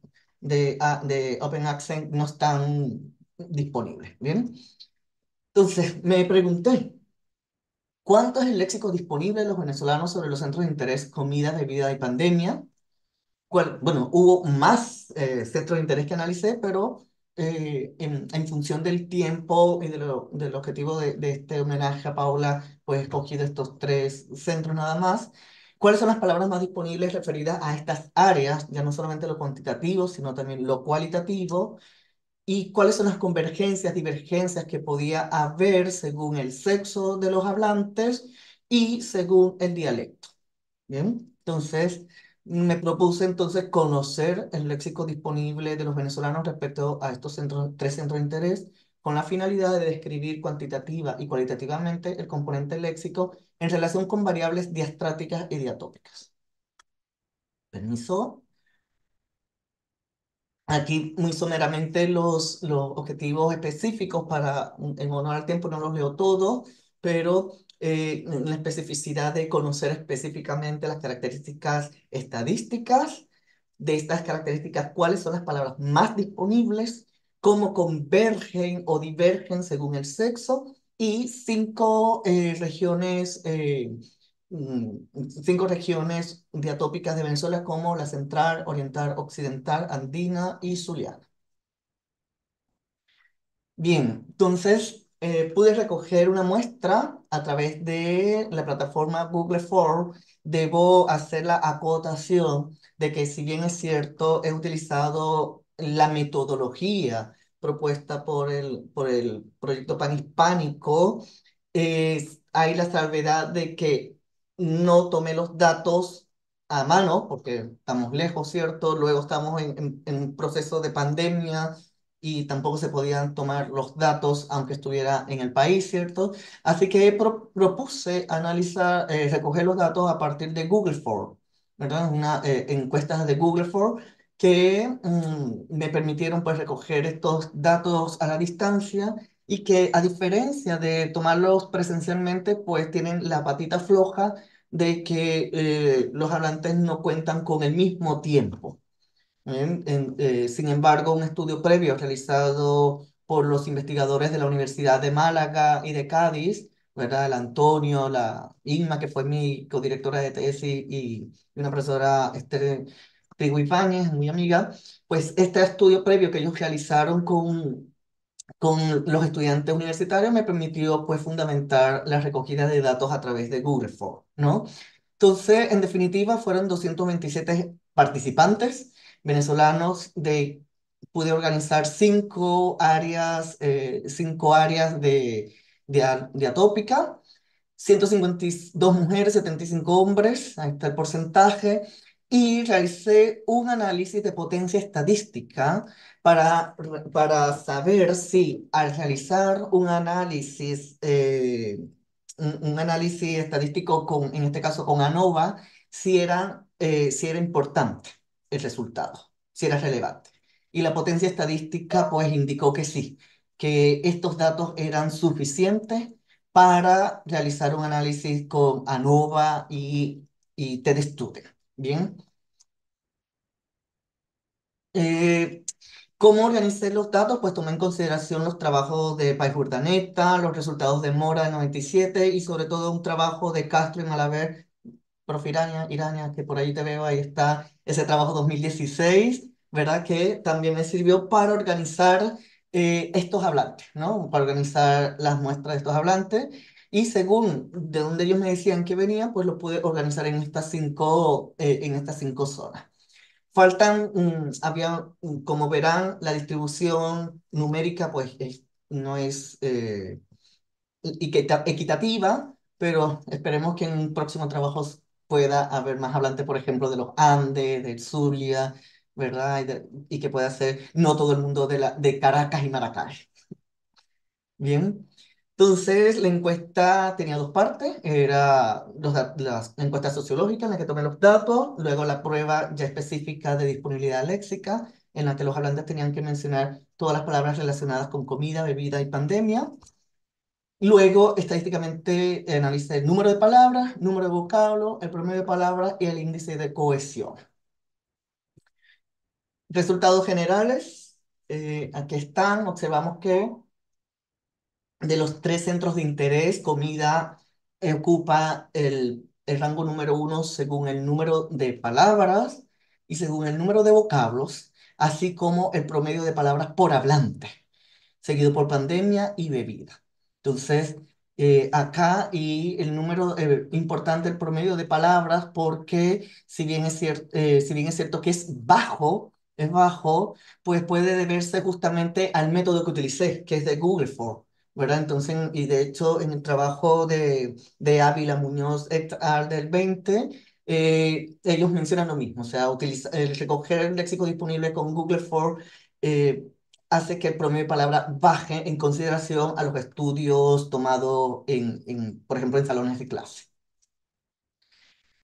S5: Access no están disponibles. ¿Bien? Entonces, me pregunté, ¿cuánto es el léxico disponible de los venezolanos sobre los centros de interés, comida, bebida y pandemia? Bueno, hubo más centros de interés que analicé, pero en función del tiempo y del objetivo de este homenaje a Paula, pues he escogido estos tres centros nada más. ¿Cuáles son las palabras más disponibles referidas a estas áreas? Ya no solamente lo cuantitativo, sino también lo cualitativo. ¿Y cuáles son las convergencias, divergencias que podía haber según el sexo de los hablantes y según el dialecto? Bien, entonces me propuse entonces conocer el léxico disponible de los venezolanos respecto a estos tres centros de interés con la finalidad de describir cuantitativa y cualitativamente el componente léxico en relación con variables diastráticas y diatópicas. Permiso. Aquí muy someramente los objetivos específicos en honor al tiempo no los leo todos, pero la especificidad de conocer específicamente las características estadísticas de estas características, cuáles son las palabras más disponibles, cómo convergen o divergen según el sexo y cinco regiones diatópicas de Venezuela como la central, oriental, occidental, andina y zuliana. Bien, entonces pude recoger una muestra a través de la plataforma Google Form. Debo hacer la acotación de que si bien es cierto, he utilizado la metodología propuesta por el proyecto Panhispánico, hay la salvedad de que no tomé los datos a mano, porque estamos lejos, ¿cierto? Luego estamos en un proceso de pandemia y tampoco se podían tomar los datos aunque estuviera en el país, ¿cierto? Así que propuse analizar, recoger los datos a partir de Google Form, ¿verdad? Encuestas de Google Form que me permitieron pues recoger estos datos a la distancia y que a diferencia de tomarlos presencialmente, pues tienen la patita floja de que los hablantes no cuentan con el mismo tiempo. Sin embargo, un estudio previo realizado por los investigadores de la Universidad de Málaga y de Cádiz, ¿verdad? El Antonio, la Inma, que fue mi codirectora de tesis, y una profesora, Esther Trigo Ibáñez, muy amiga, pues este estudio previo que ellos realizaron con los estudiantes universitarios me permitió pues fundamentar la recogida de datos a través de Google Forms, ¿no? Entonces, en definitiva, fueron 227 participantes venezolanos pude organizar cinco áreas de atópica, 152 mujeres, 75 hombres, ahí está el porcentaje, y realicé un análisis de potencia estadística para saber si al realizar un análisis estadístico en este caso con ANOVA, si era importante el resultado, si era relevante. Y la potencia estadística pues indicó que sí, que estos datos eran suficientes para realizar un análisis con ANOVA y TEDstudent. Bien. Eh, ¿Cómo organicé los datos? Pues tomé en consideración los trabajos de País Urdaneta, los resultados de Mora de 97 y sobre todo un trabajo de Castro y Malaver, profe Irania, que por ahí te veo, ahí está ese trabajo 2016, ¿verdad? Que también me sirvió para organizar estos hablantes, ¿no? Para organizar las muestras de estos hablantes. Y según de donde ellos me decían que venían, pues lo pude organizar en estas cinco zonas. Como verán, la distribución numérica pues no es equitativa, pero esperemos que en un próximo trabajo pueda haber más hablantes, por ejemplo, de los Andes, del Zulia, ¿verdad? Y que pueda ser no todo el mundo de Caracas y Maracay. Bien. Entonces, la encuesta tenía dos partes. Era la encuesta sociológica en la que tomé los datos, luego la prueba ya específica de disponibilidad léxica, en la que los hablantes tenían que mencionar todas las palabras relacionadas con comida, bebida y pandemia. Luego, estadísticamente, analicé el número de palabras, número de vocablos, el promedio de palabras y el índice de cohesión. Resultados generales, aquí están. Observamos que de los tres centros de interés, comida ocupa el rango número uno según el número de palabras y según el número de vocablos, así como el promedio de palabras por hablante, seguido por pandemia y bebida. Entonces, acá y el número importante, el promedio de palabras, porque si bien es cierto que es bajo, pues puede deberse justamente al método que utilicé, que es de Google Form, ¿verdad? Entonces, y de hecho, en el trabajo de Ávila Muñoz et al. Del 20, ellos mencionan lo mismo, o sea, el recoger el léxico disponible con Google Form eh, hace que el promedio de palabra baje en consideración a los estudios tomados por ejemplo, en salones de clase.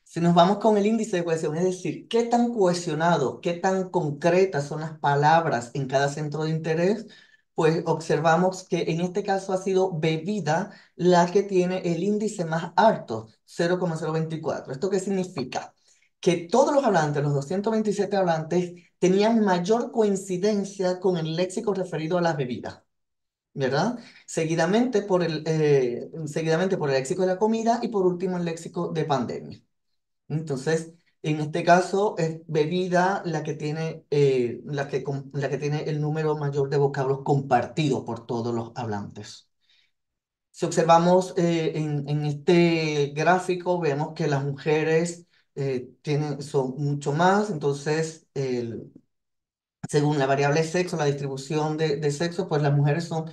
S5: Si nos vamos con el índice de cohesión, es decir, qué tan cohesionado, qué tan concretas son las palabras en cada centro de interés, pues observamos que en este caso ha sido bebida la que tiene el índice más alto, 0,024. ¿Esto qué significa? Que todos los hablantes, los 227 hablantes, tenían mayor coincidencia con el léxico referido a las bebidas, ¿verdad? Seguidamente por el léxico de la comida y por último el léxico de pandemia. Entonces, en este caso es bebida la que tiene el número mayor de vocablos compartido por todos los hablantes. Si observamos en este gráfico, vemos que las mujeres son mucho más, entonces según la variable sexo, la distribución de sexo, pues las mujeres son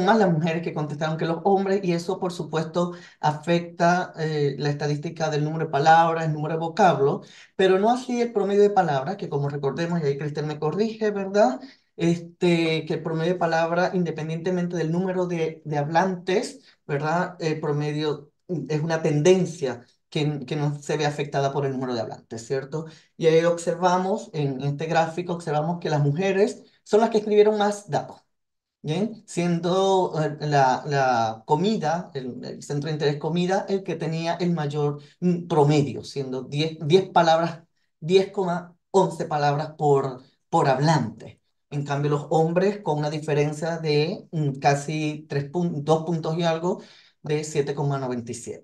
S5: más las mujeres que contestaron que los hombres y eso, por supuesto, afecta la estadística del número de palabras, el número de vocablos, pero no así el promedio de palabras, que como recordemos, y ahí Cristian me corrige, ¿verdad? Que el promedio de palabras, independientemente del número de hablantes, ¿verdad? El promedio es una tendencia que no se ve afectada por el número de hablantes, ¿cierto? Y ahí observamos, en este gráfico, observamos que las mujeres son las que escribieron más datos, ¿bien? Siendo la comida, el centro de interés comida, el que tenía el mayor promedio, siendo 10 palabras, 10,11 palabras por hablante. En cambio, los hombres con una diferencia de casi 2 puntos y algo, de 7,97.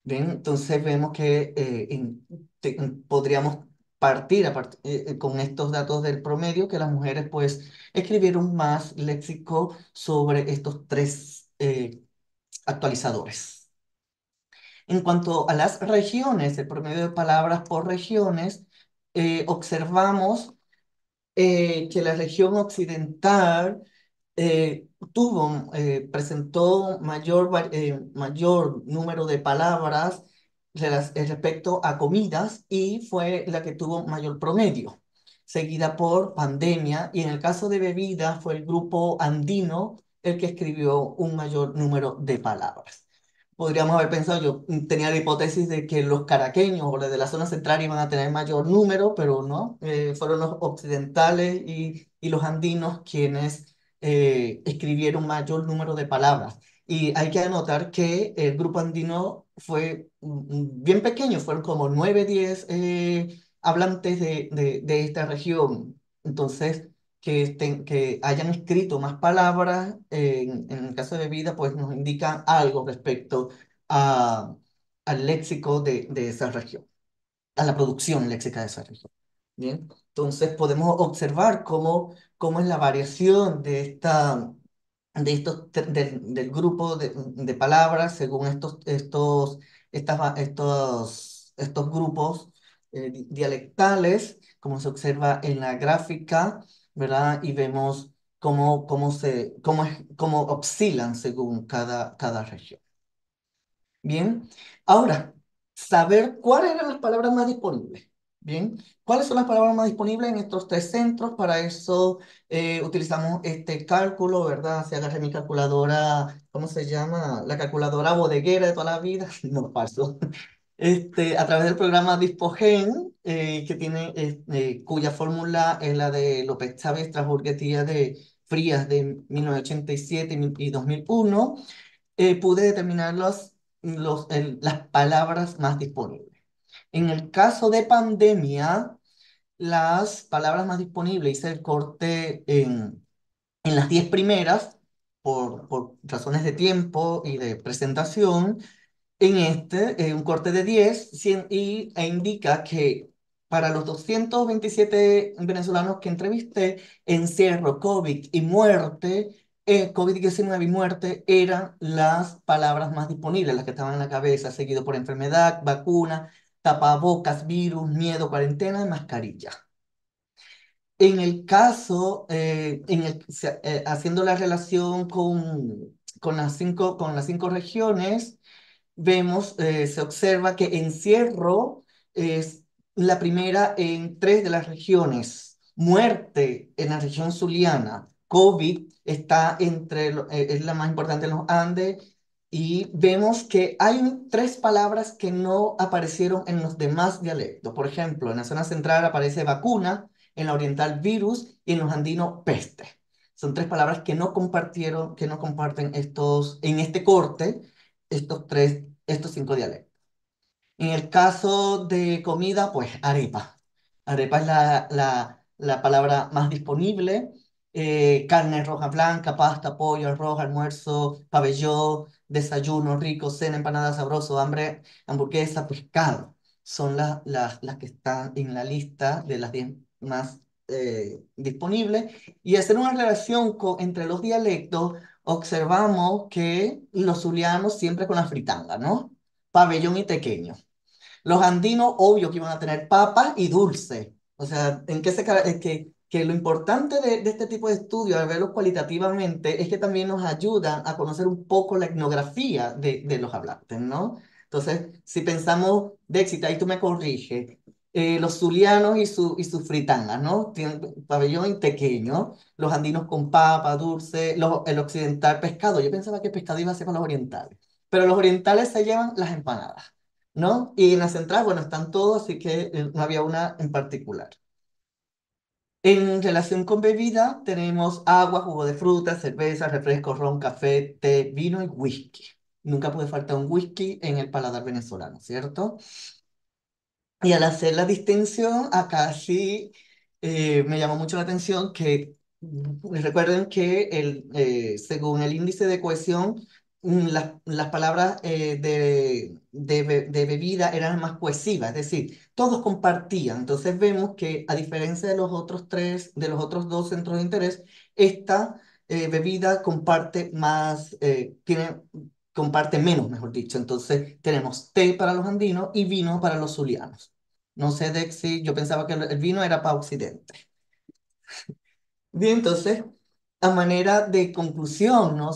S5: Bien, entonces vemos que podríamos partir con estos datos del promedio, que las mujeres pues escribieron más léxico sobre estos tres actualizadores. En cuanto a las regiones, el promedio de palabras por regiones, observamos que la región occidental presentó mayor número de palabras respecto a comidas y fue la que tuvo mayor promedio, seguida por pandemia, y en el caso de bebidas fue el grupo andino el que escribió un mayor número de palabras. Podríamos haber pensado, yo tenía la hipótesis de que los caraqueños o los de la zona central iban a tener mayor número, pero no, fueron los occidentales y los andinos quienes escribieron mayor número de palabras. Y hay que anotar que el grupo andino fue bien pequeño, fueron como 9, 10 hablantes de esta región. Entonces, que hayan escrito más palabras, en el caso de bebida, pues nos indica algo respecto a, al léxico de esa región, a la producción léxica de esa región. Bien, entonces podemos observar cómo es la variación del grupo de palabras según estos grupos dialectales, como se observa en la gráfica, ¿verdad? Y vemos cómo oscilan según cada región. Bien, ahora, saber cuáles eran las palabras más disponibles. Bien, ¿cuáles son las palabras más disponibles en estos tres centros? Para eso utilizamos este cálculo, ¿verdad? Si agarré mi calculadora, ¿cómo se llama? La calculadora bodeguera de toda la vida. No, falso. A través del programa Dispogen, cuya fórmula es la de López Chávez, Estrasburgo, de Frías de 1987 y 2001, pude determinar las palabras más disponibles. En el caso de pandemia, las palabras más disponibles, hice el corte en las 10 primeras por razones de tiempo y de presentación. Un corte de 10 e indica que para los 227 venezolanos que entrevisté, encierro, COVID y muerte, COVID-19 y muerte eran las palabras más disponibles, las que estaban en la cabeza, seguido por enfermedad, vacuna, tapabocas, virus, miedo, cuarentena y mascarilla. En el caso, haciendo la relación con las cinco regiones, se observa que encierro es la primera en 3 de las regiones, muerte en la región zuliana, COVID es la más importante en los Andes, y vemos que hay 3 palabras que no aparecieron en los demás dialectos. Por ejemplo, en la zona central aparece vacuna, en la oriental virus y en los andinos peste. Son 3 palabras que no comparten en este corte, estos 5 dialectos. En el caso de comida, pues arepa. Arepa es la palabra más disponible. Carne roja, blanca, pasta, pollo, arroz, almuerzo, pabellón, desayuno rico, cena, empanada, sabroso, hambre, hamburguesa, pescado. Son las que están en la lista de las 10 más disponibles. Y hacer una relación entre los dialectos, observamos que los zulianos siempre con la fritanga, ¿no? Pabellón y tequeño. Los andinos, obvio que iban a tener papas y dulce. O sea, es que lo importante de este tipo de estudios, al verlos cualitativamente, es que también nos ayudan a conocer un poco la etnografía de los hablantes, ¿no? Entonces, si pensamos, Dexita, ahí tú me corriges, los zulianos y sus fritangas, ¿no? Tienen pabellón y tequeño, los andinos con papa, dulce, el occidental pescado. Yo pensaba que pescado iba a ser con los orientales, pero los orientales se llevan las empanadas, ¿no? Y en la central, bueno, están todos, así que no había una en particular. En relación con bebida, tenemos agua, jugo de fruta, cerveza, refresco, ron, café, té, vino y whisky. Nunca puede faltar un whisky en el paladar venezolano, ¿cierto? Y al hacer la distinción, acá sí me llamó mucho la atención que recuerden que según el índice de cohesión, las palabras de bebida eran más cohesivas, es decir, todos compartían. Entonces vemos que a diferencia de los otros tres, de los otros dos centros de interés, esta bebida comparte más, comparte menos, mejor dicho. Entonces tenemos té para los andinos y vino para los zulianos. No sé, Dexy, yo pensaba que el vino era para Occidente. Bien, entonces, a manera de conclusión, ¿no?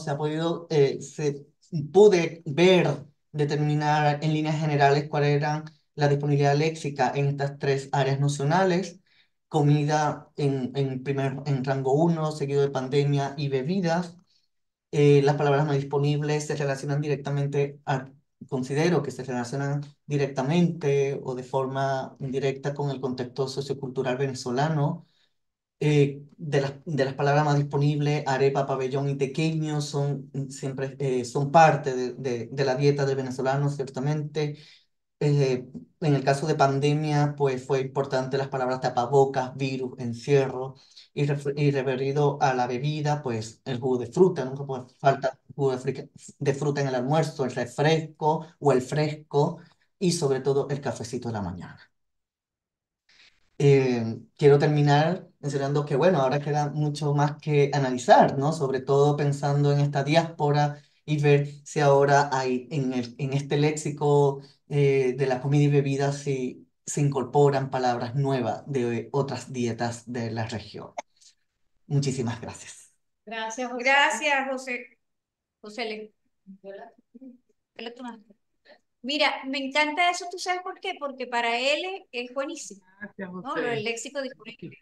S5: Pude ver, determinar en líneas generales cuál era la disponibilidad léxica en estas tres áreas nocionales: comida en rango uno, seguido de pandemia y bebidas. Las palabras no disponibles se relacionan directamente, considero que se relacionan directamente o de forma indirecta con el contexto sociocultural venezolano. De las palabras más disponibles, arepa, pabellón y tequeño siempre son parte de la dieta del venezolano, ciertamente. En el caso de pandemia, pues fue importante las palabras tapabocas, virus, encierro, y referido a la bebida, pues el jugo de fruta, nunca puede faltar jugo de fruta en el almuerzo, el refresco o el fresco, y sobre todo el cafecito de la mañana. Quiero terminar mencionando que, bueno, ahora queda mucho más que analizar, ¿no? Sobre todo pensando en esta diáspora y ver si ahora hay en este léxico de la comida y bebida si se incorporan palabras nuevas de otras dietas de la región. Muchísimas gracias.
S1: Gracias, José. Gracias, José. José, ¿le tomaste? Mira, me encanta eso, ¿tú sabes por qué? Porque para él es buenísimo,
S2: Gracias,
S1: ¿no? Lo del
S2: José.
S1: léxico disponible.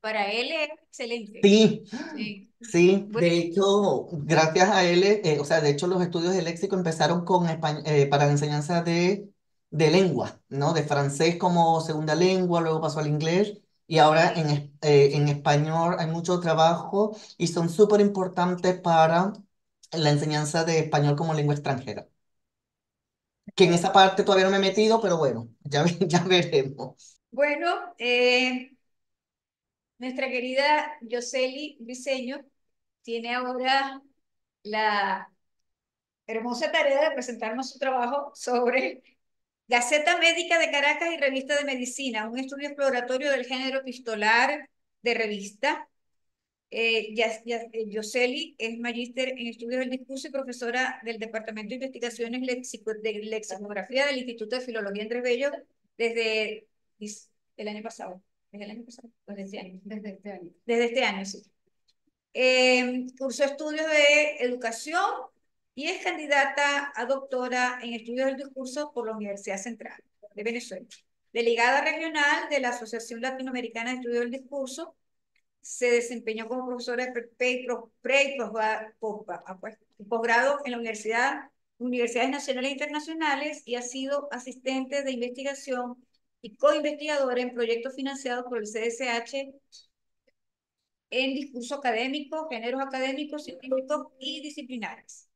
S1: Para él es excelente.
S5: Sí,
S1: Sí.
S5: sí,
S1: Bueno,
S5: de hecho, gracias a él, o sea, de hecho los estudios de léxico empezaron para la enseñanza de lengua, ¿no? De francés como segunda lengua, luego pasó al inglés y ahora en español hay mucho trabajo y son súper importantes para la enseñanza de español como lengua extranjera. Que en esa parte todavía no me he metido, pero bueno, ya, ya veremos.
S1: bueno, nuestra querida Yoseli Briceño tiene ahora la hermosa tarea de presentarnos su trabajo sobre Gaceta Médica de Caracas y Revista de Medicina, un estudio exploratorio del género epistolar de revista. Yoseli es magíster en estudios del discurso y profesora del Departamento de Investigaciones de Lexicografía del Instituto de Filología Andrés Bello desde el año pasado. ¿Desde el año pasado? Desde este año. Desde este año. Desde este año, sí. Cursó estudios de educación y es candidata a doctora en estudios del discurso por la Universidad Central de Venezuela. Delegada regional de la Asociación Latinoamericana de Estudios del Discurso, se desempeñó como profesora de posgrado en la Universidades Nacionales e Internacionales y ha sido asistente de investigación y coinvestigadora en proyectos financiados por el CSH en discurso académico, géneros académicos, científicos y disciplinares.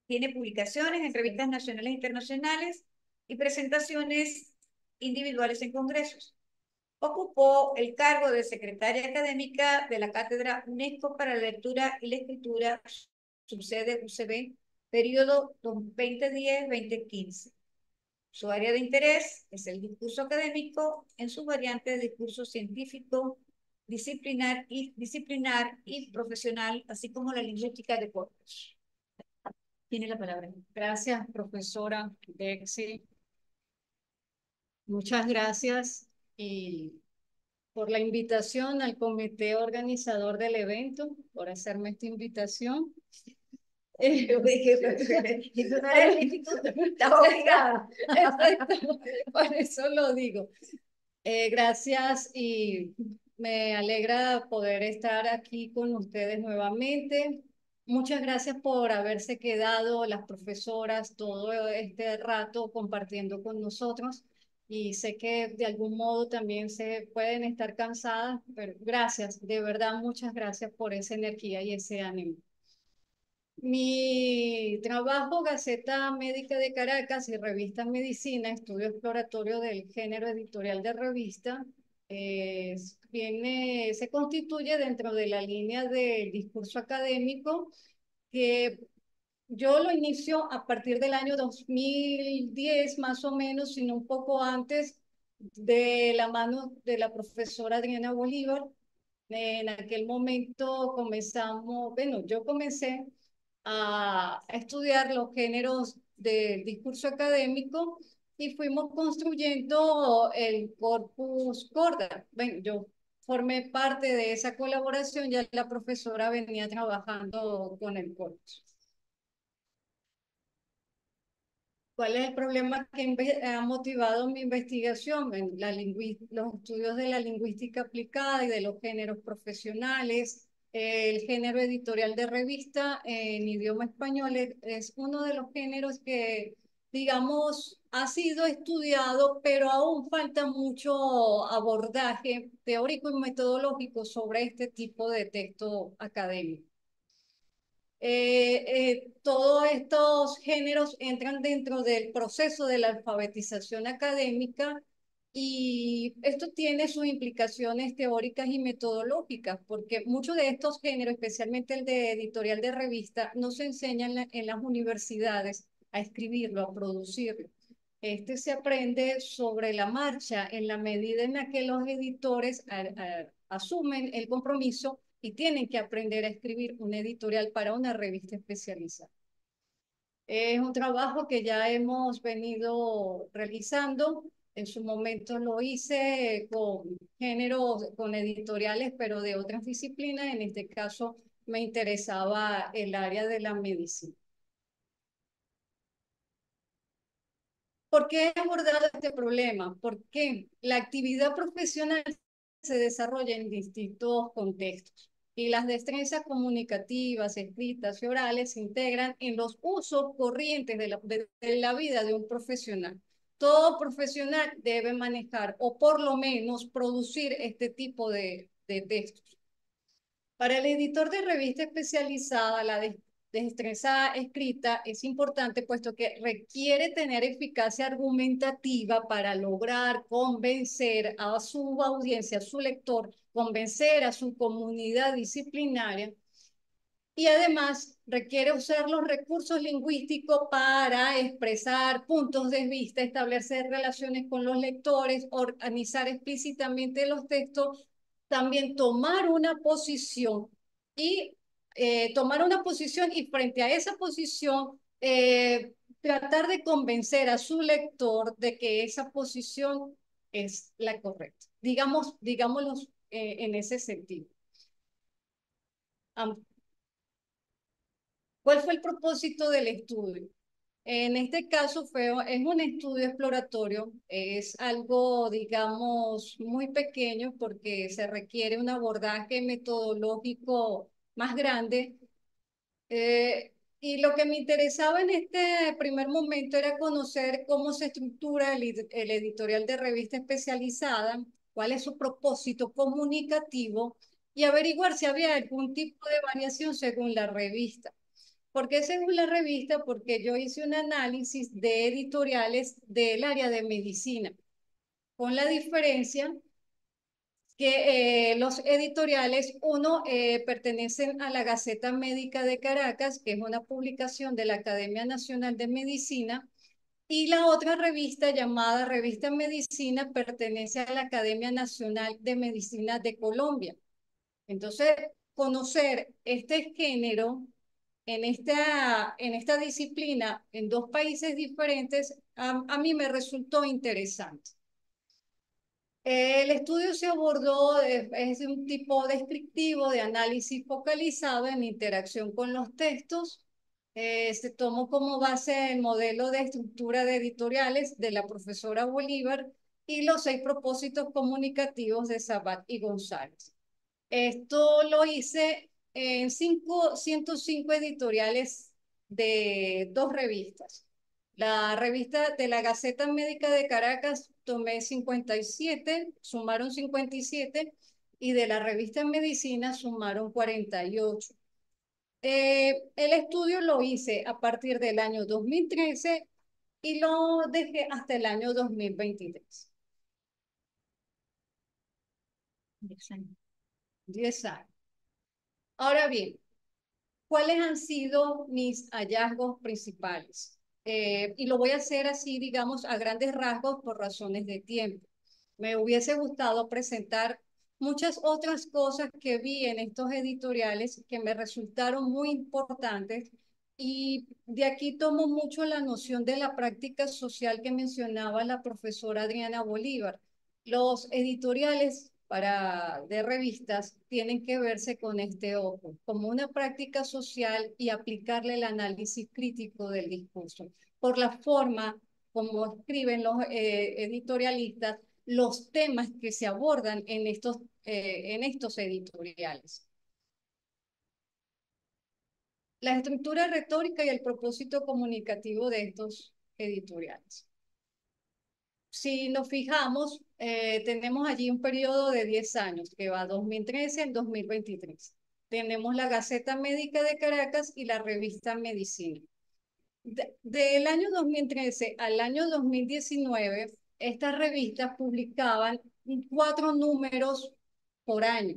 S1: Tiene publicaciones en revistas nacionales e internacionales y presentaciones individuales en congresos. Ocupó el cargo de secretaria académica de la Cátedra UNESCO para la Lectura y la Escritura, subsede UCB, periodo 2010-2015. Su área de interés es el discurso académico en sus variantes de discurso científico, disciplinar y profesional, así como la lingüística de corpus. Tiene la palabra.
S6: Gracias, profesora Dexy. Muchas gracias y por la invitación al comité organizador del evento, por hacerme esta invitación.
S1: Y tú no eres el instituto, estás obligada.
S6: Exacto, por eso lo digo. Gracias y me alegra poder estar aquí con ustedes nuevamente. Muchas gracias por haberse quedado las profesoras todo este rato compartiendo con nosotros. y sé que de algún modo también se pueden estar cansadas, pero gracias, de verdad, muchas gracias por esa energía y ese ánimo. Mi trabajo, Gaceta Médica de Caracas y Revista Medicina, estudio exploratorio del género editorial de revista, se constituye dentro de la línea del discurso académico que yo lo inicio a partir del año 2010, más o menos, sino un poco antes, de la mano de la profesora Adriana Bolívar. En aquel momento comenzamos, bueno, yo comencé a estudiar los géneros del discurso académico y fuimos construyendo el corpus corda. Bueno, yo formé parte de esa colaboración, ya la profesora venía trabajando con el corpus. ¿Cuál es el problema que ha motivado mi investigación? En los estudios de la lingüística aplicada y de los géneros profesionales. El género editorial de revista en idioma español es uno de los géneros que, digamos, ha sido estudiado, pero aún falta mucho abordaje teórico y metodológico sobre este tipo de texto académico. Todos estos géneros entran dentro del proceso de la alfabetización académica y esto tiene sus implicaciones teóricas y metodológicas, porque muchos de estos géneros, especialmente el de editorial de revista, no se enseñan en las universidades a escribirlo, a producirlo. Este se aprende sobre la marcha en la medida en la que los editores asumen el compromiso y tienen que aprender a escribir un editorial para una revista especializada. Es un trabajo que ya hemos venido realizando. En su momento lo hice con géneros, con editoriales, pero de otras disciplinas. En este caso me interesaba el área de la medicina. ¿Por qué he abordado este problema? Porque la actividad profesional se desarrolla en distintos contextos y las destrezas comunicativas, escritas y orales se integran en los usos corrientes de la vida de un profesional. Todo profesional debe manejar o por lo menos producir este tipo de textos. Para el editor de revista especializada, la destreza escrita es importante puesto que requiere tener eficacia argumentativa para lograr convencer a su audiencia, a su lector, convencer a su comunidad disciplinaria y además requiere usar los recursos lingüísticos para expresar puntos de vista, establecer relaciones con los lectores, organizar explícitamente los textos, también tomar una posición y frente a esa posición tratar de convencer a su lector de que esa posición es la correcta. Digámoslo en ese sentido. ¿Cuál fue el propósito del estudio? En este caso es un estudio exploratorio, es algo, digamos, muy pequeño porque se requiere un abordaje metodológico más grande. Y lo que me interesaba en este primer momento era conocer cómo se estructura el editorial de revista especializada, cuál es su propósito comunicativo y averiguar si había algún tipo de variación según la revista. ¿Por qué según la revista? Porque yo hice un análisis de editoriales del área de medicina, con la diferencia que los editoriales, uno, pertenecen a la Gaceta Médica de Caracas, que es una publicación de la Academia Nacional de Medicina, y la otra revista llamada Revista Medicina pertenece a la Academia Nacional de Medicina de Colombia. Entonces, conocer este género en esta disciplina en dos países diferentes, a mí me resultó interesante. El estudio se abordó, es de un tipo descriptivo de análisis focalizado en interacción con los textos. Se tomó como base el modelo de estructura de editoriales de la profesora Bolívar y los 6 propósitos comunicativos de Sabat y González. Esto lo hice en 105 editoriales de 2 revistas. La revista de la Gaceta Médica de Caracas tomé 57, sumaron 57, y de la revista Medicina sumaron 48. El estudio lo hice a partir del año 2013 y lo dejé hasta el año 2023. 10 años. 10 años. Ahora bien, ¿cuáles han sido mis hallazgos principales? Y lo voy a hacer así, digamos, a grandes rasgos por razones de tiempo. Me hubiese gustado presentar muchas otras cosas que vi en estos editoriales que me resultaron muy importantes, y de aquí tomo mucho la noción de la práctica social que mencionaba la profesora Adriana Bolívar. Los editoriales de revistas tienen que verse con este ojo, como una práctica social, y aplicarle el análisis crítico del discurso, por la forma como escriben los editorialistas, los temas que se abordan en estos editoriales. La estructura retórica y el propósito comunicativo de estos editoriales. Si nos fijamos, tenemos allí un periodo de 10 años que va 2013 al 2023. Tenemos la Gaceta Médica de Caracas y la revista Medicina. Del año 2013 al año 2019, estas revistas publicaban 4 números por año.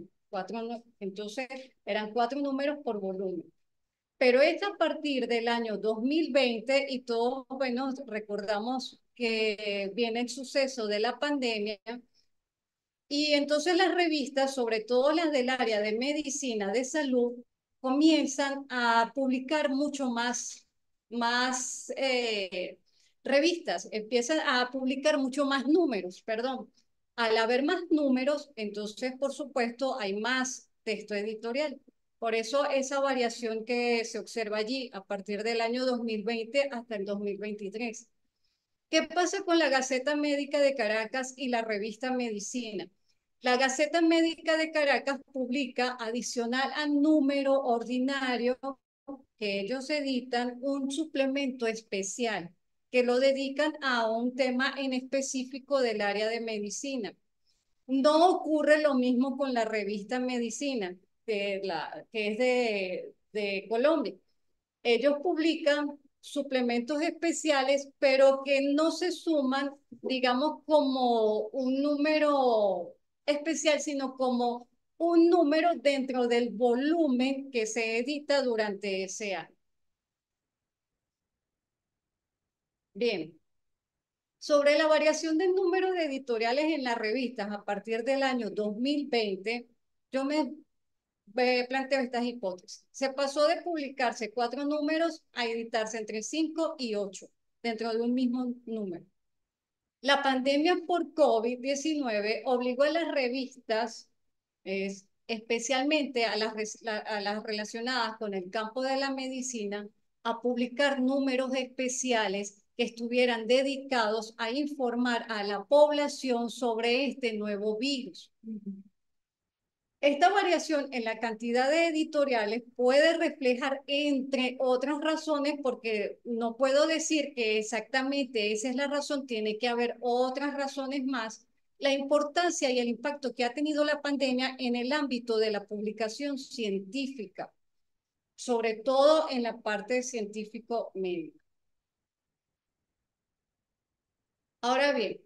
S6: Entonces, eran 4 números por volumen. Pero es a partir del año 2020, y todos, bueno, recordamos que viene el suceso de la pandemia, y entonces las revistas, sobre todo las del área de medicina, de salud, comienzan a publicar mucho más revistas, empiezan a publicar mucho más números, perdón. Al haber más números, entonces, por supuesto, hay más texto editorial. Por eso esa variación que se observa allí a partir del año 2020 hasta el 2023. ¿Qué pasa con la Gaceta Médica de Caracas y la revista Medicina? La Gaceta Médica de Caracas publica, adicional al número ordinario que ellos editan, un suplemento especial que lo dedican a un tema en específico del área de medicina. No ocurre lo mismo con la revista Medicina, que es de Colombia. Ellos publican suplementos especiales, pero que no se suman, digamos, como un número especial, sino como un número dentro del volumen que se edita durante ese año. Bien, sobre la variación del número de editoriales en las revistas a partir del año 2020, yo me planteo estas hipótesis. Se pasó de publicarse 4 números a editarse entre 5 y 8 dentro de un mismo número. La pandemia por COVID-19 obligó a las revistas, especialmente a las relacionadas con el campo de la medicina, a publicar números especiales que estuvieran dedicados a informar a la población sobre este nuevo virus. Esta variación en la cantidad de editoriales puede reflejar, entre otras razones, porque no puedo decir que exactamente esa es la razón, tiene que haber otras razones más, la importancia y el impacto que ha tenido la pandemia en el ámbito de la publicación científica, sobre todo en la parte científico-médica. Ahora bien,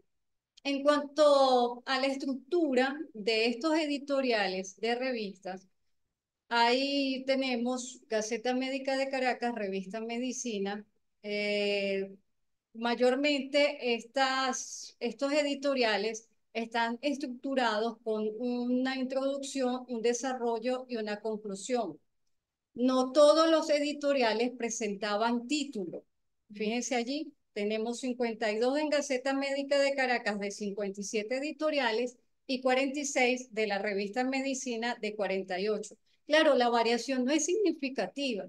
S6: en cuanto a la estructura de estos editoriales de revistas, ahí tenemos Gaceta Médica de Caracas, Revista Medicina. Mayormente estos editoriales están estructurados con una introducción, un desarrollo y una conclusión. No todos los editoriales presentaban título. Fíjense allí, tenemos 52 en Gaceta Médica de Caracas de 57 editoriales y 46 de la revista Medicina de 48. Claro, la variación no es significativa,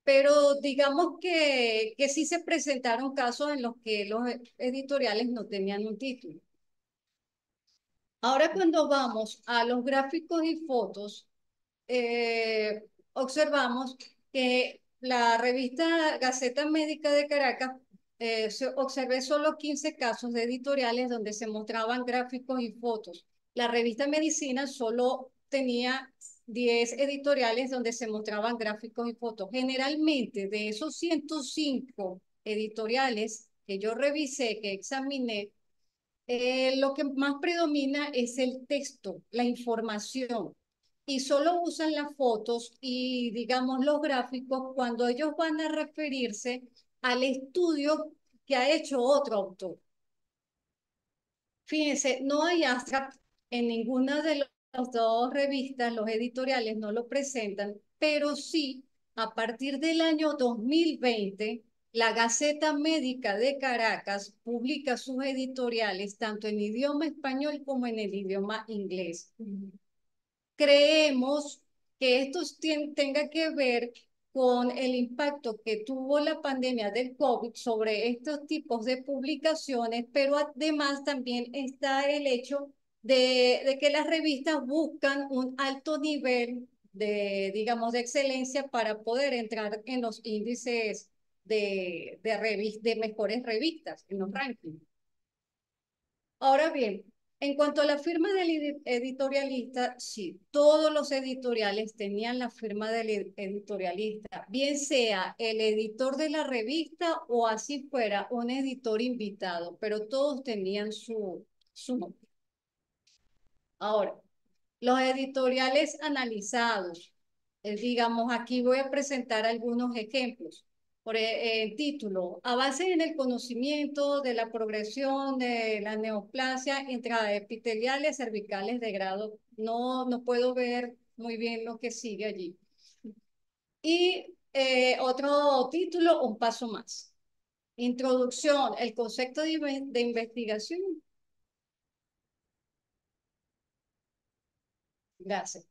S6: pero digamos que sí se presentaron casos en los que los editoriales no tenían un título. Ahora, cuando vamos a los gráficos y fotos, observamos que la revista Gaceta Médica de Caracas observé solo 15 casos de editoriales donde se mostraban gráficos y fotos. La revista Medicina solo tenía 10 editoriales donde se mostraban gráficos y fotos. Generalmente, de esos 105 editoriales que yo revisé, que examiné, lo que más predomina es el texto, la información. Y solo usan las fotos y, digamos, los gráficos cuando ellos van a referirse al estudio que ha hecho otro autor. Fíjense, no hay abstract en ninguna de las dos revistas, los editoriales no lo presentan, pero sí, a partir del año 2020, la Gaceta Médica de Caracas publica sus editoriales tanto en idioma español como en el idioma inglés. Creemos que esto tenga que ver con el impacto que tuvo la pandemia del COVID sobre estos tipos de publicaciones, pero además también está el hecho de que las revistas buscan un alto nivel de, digamos, de excelencia para poder entrar en los índices de mejores revistas, en los rankings. Ahora bien, en cuanto a la firma del editorialista, sí, todos los editoriales tenían la firma del editorialista, bien sea el editor de la revista o así fuera un editor invitado, pero todos tenían su nombre. Ahora, los editoriales analizados, digamos, aquí voy a presentar algunos ejemplos. Por el título, Avances en el conocimiento de la progresión de la neoplasia intraepiteliales cervicales de grado. No puedo ver muy bien lo que sigue allí. Y otro título, Un paso más. Introducción, el concepto de investigación. Gracias.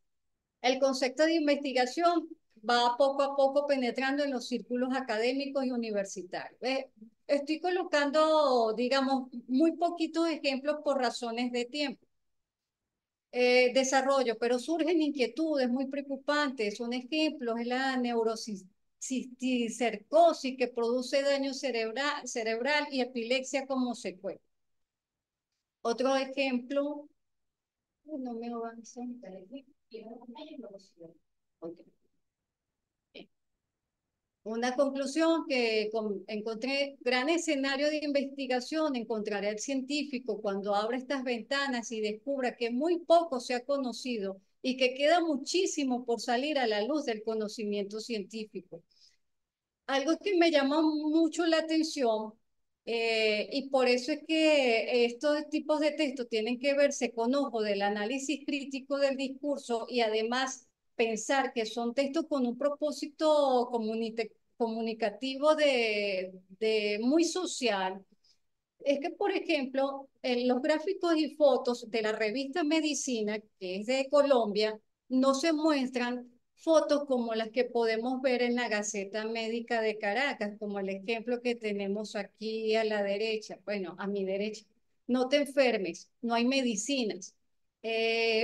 S6: El concepto de investigación va poco a poco penetrando en los círculos académicos y universitarios. Estoy colocando, digamos, muy poquitos ejemplos por razones de tiempo. Desarrollo, pero surgen inquietudes muy preocupantes. Un ejemplo es la neurocisticercosis que produce daño cerebral y epilepsia como secuela. Otro ejemplo, no me avanza. Okay. Una conclusión que encontré, gran escenario de investigación, encontraré al científico cuando abra estas ventanas y descubra que muy poco se ha conocido y que queda muchísimo por salir a la luz del conocimiento científico. Algo que me llama mucho la atención, y por eso es que estos tipos de textos tienen que verse con ojo del análisis crítico del discurso y además pensar que son textos con un propósito comunicativo de muy social. Es que, por ejemplo, en los gráficos y fotos de la revista Medicina, que es de Colombia, no se muestran fotos como las que podemos ver en la Gaceta Médica de Caracas, como el ejemplo que tenemos aquí a la derecha, bueno, a mi derecha. No te enfermes, no hay medicinas.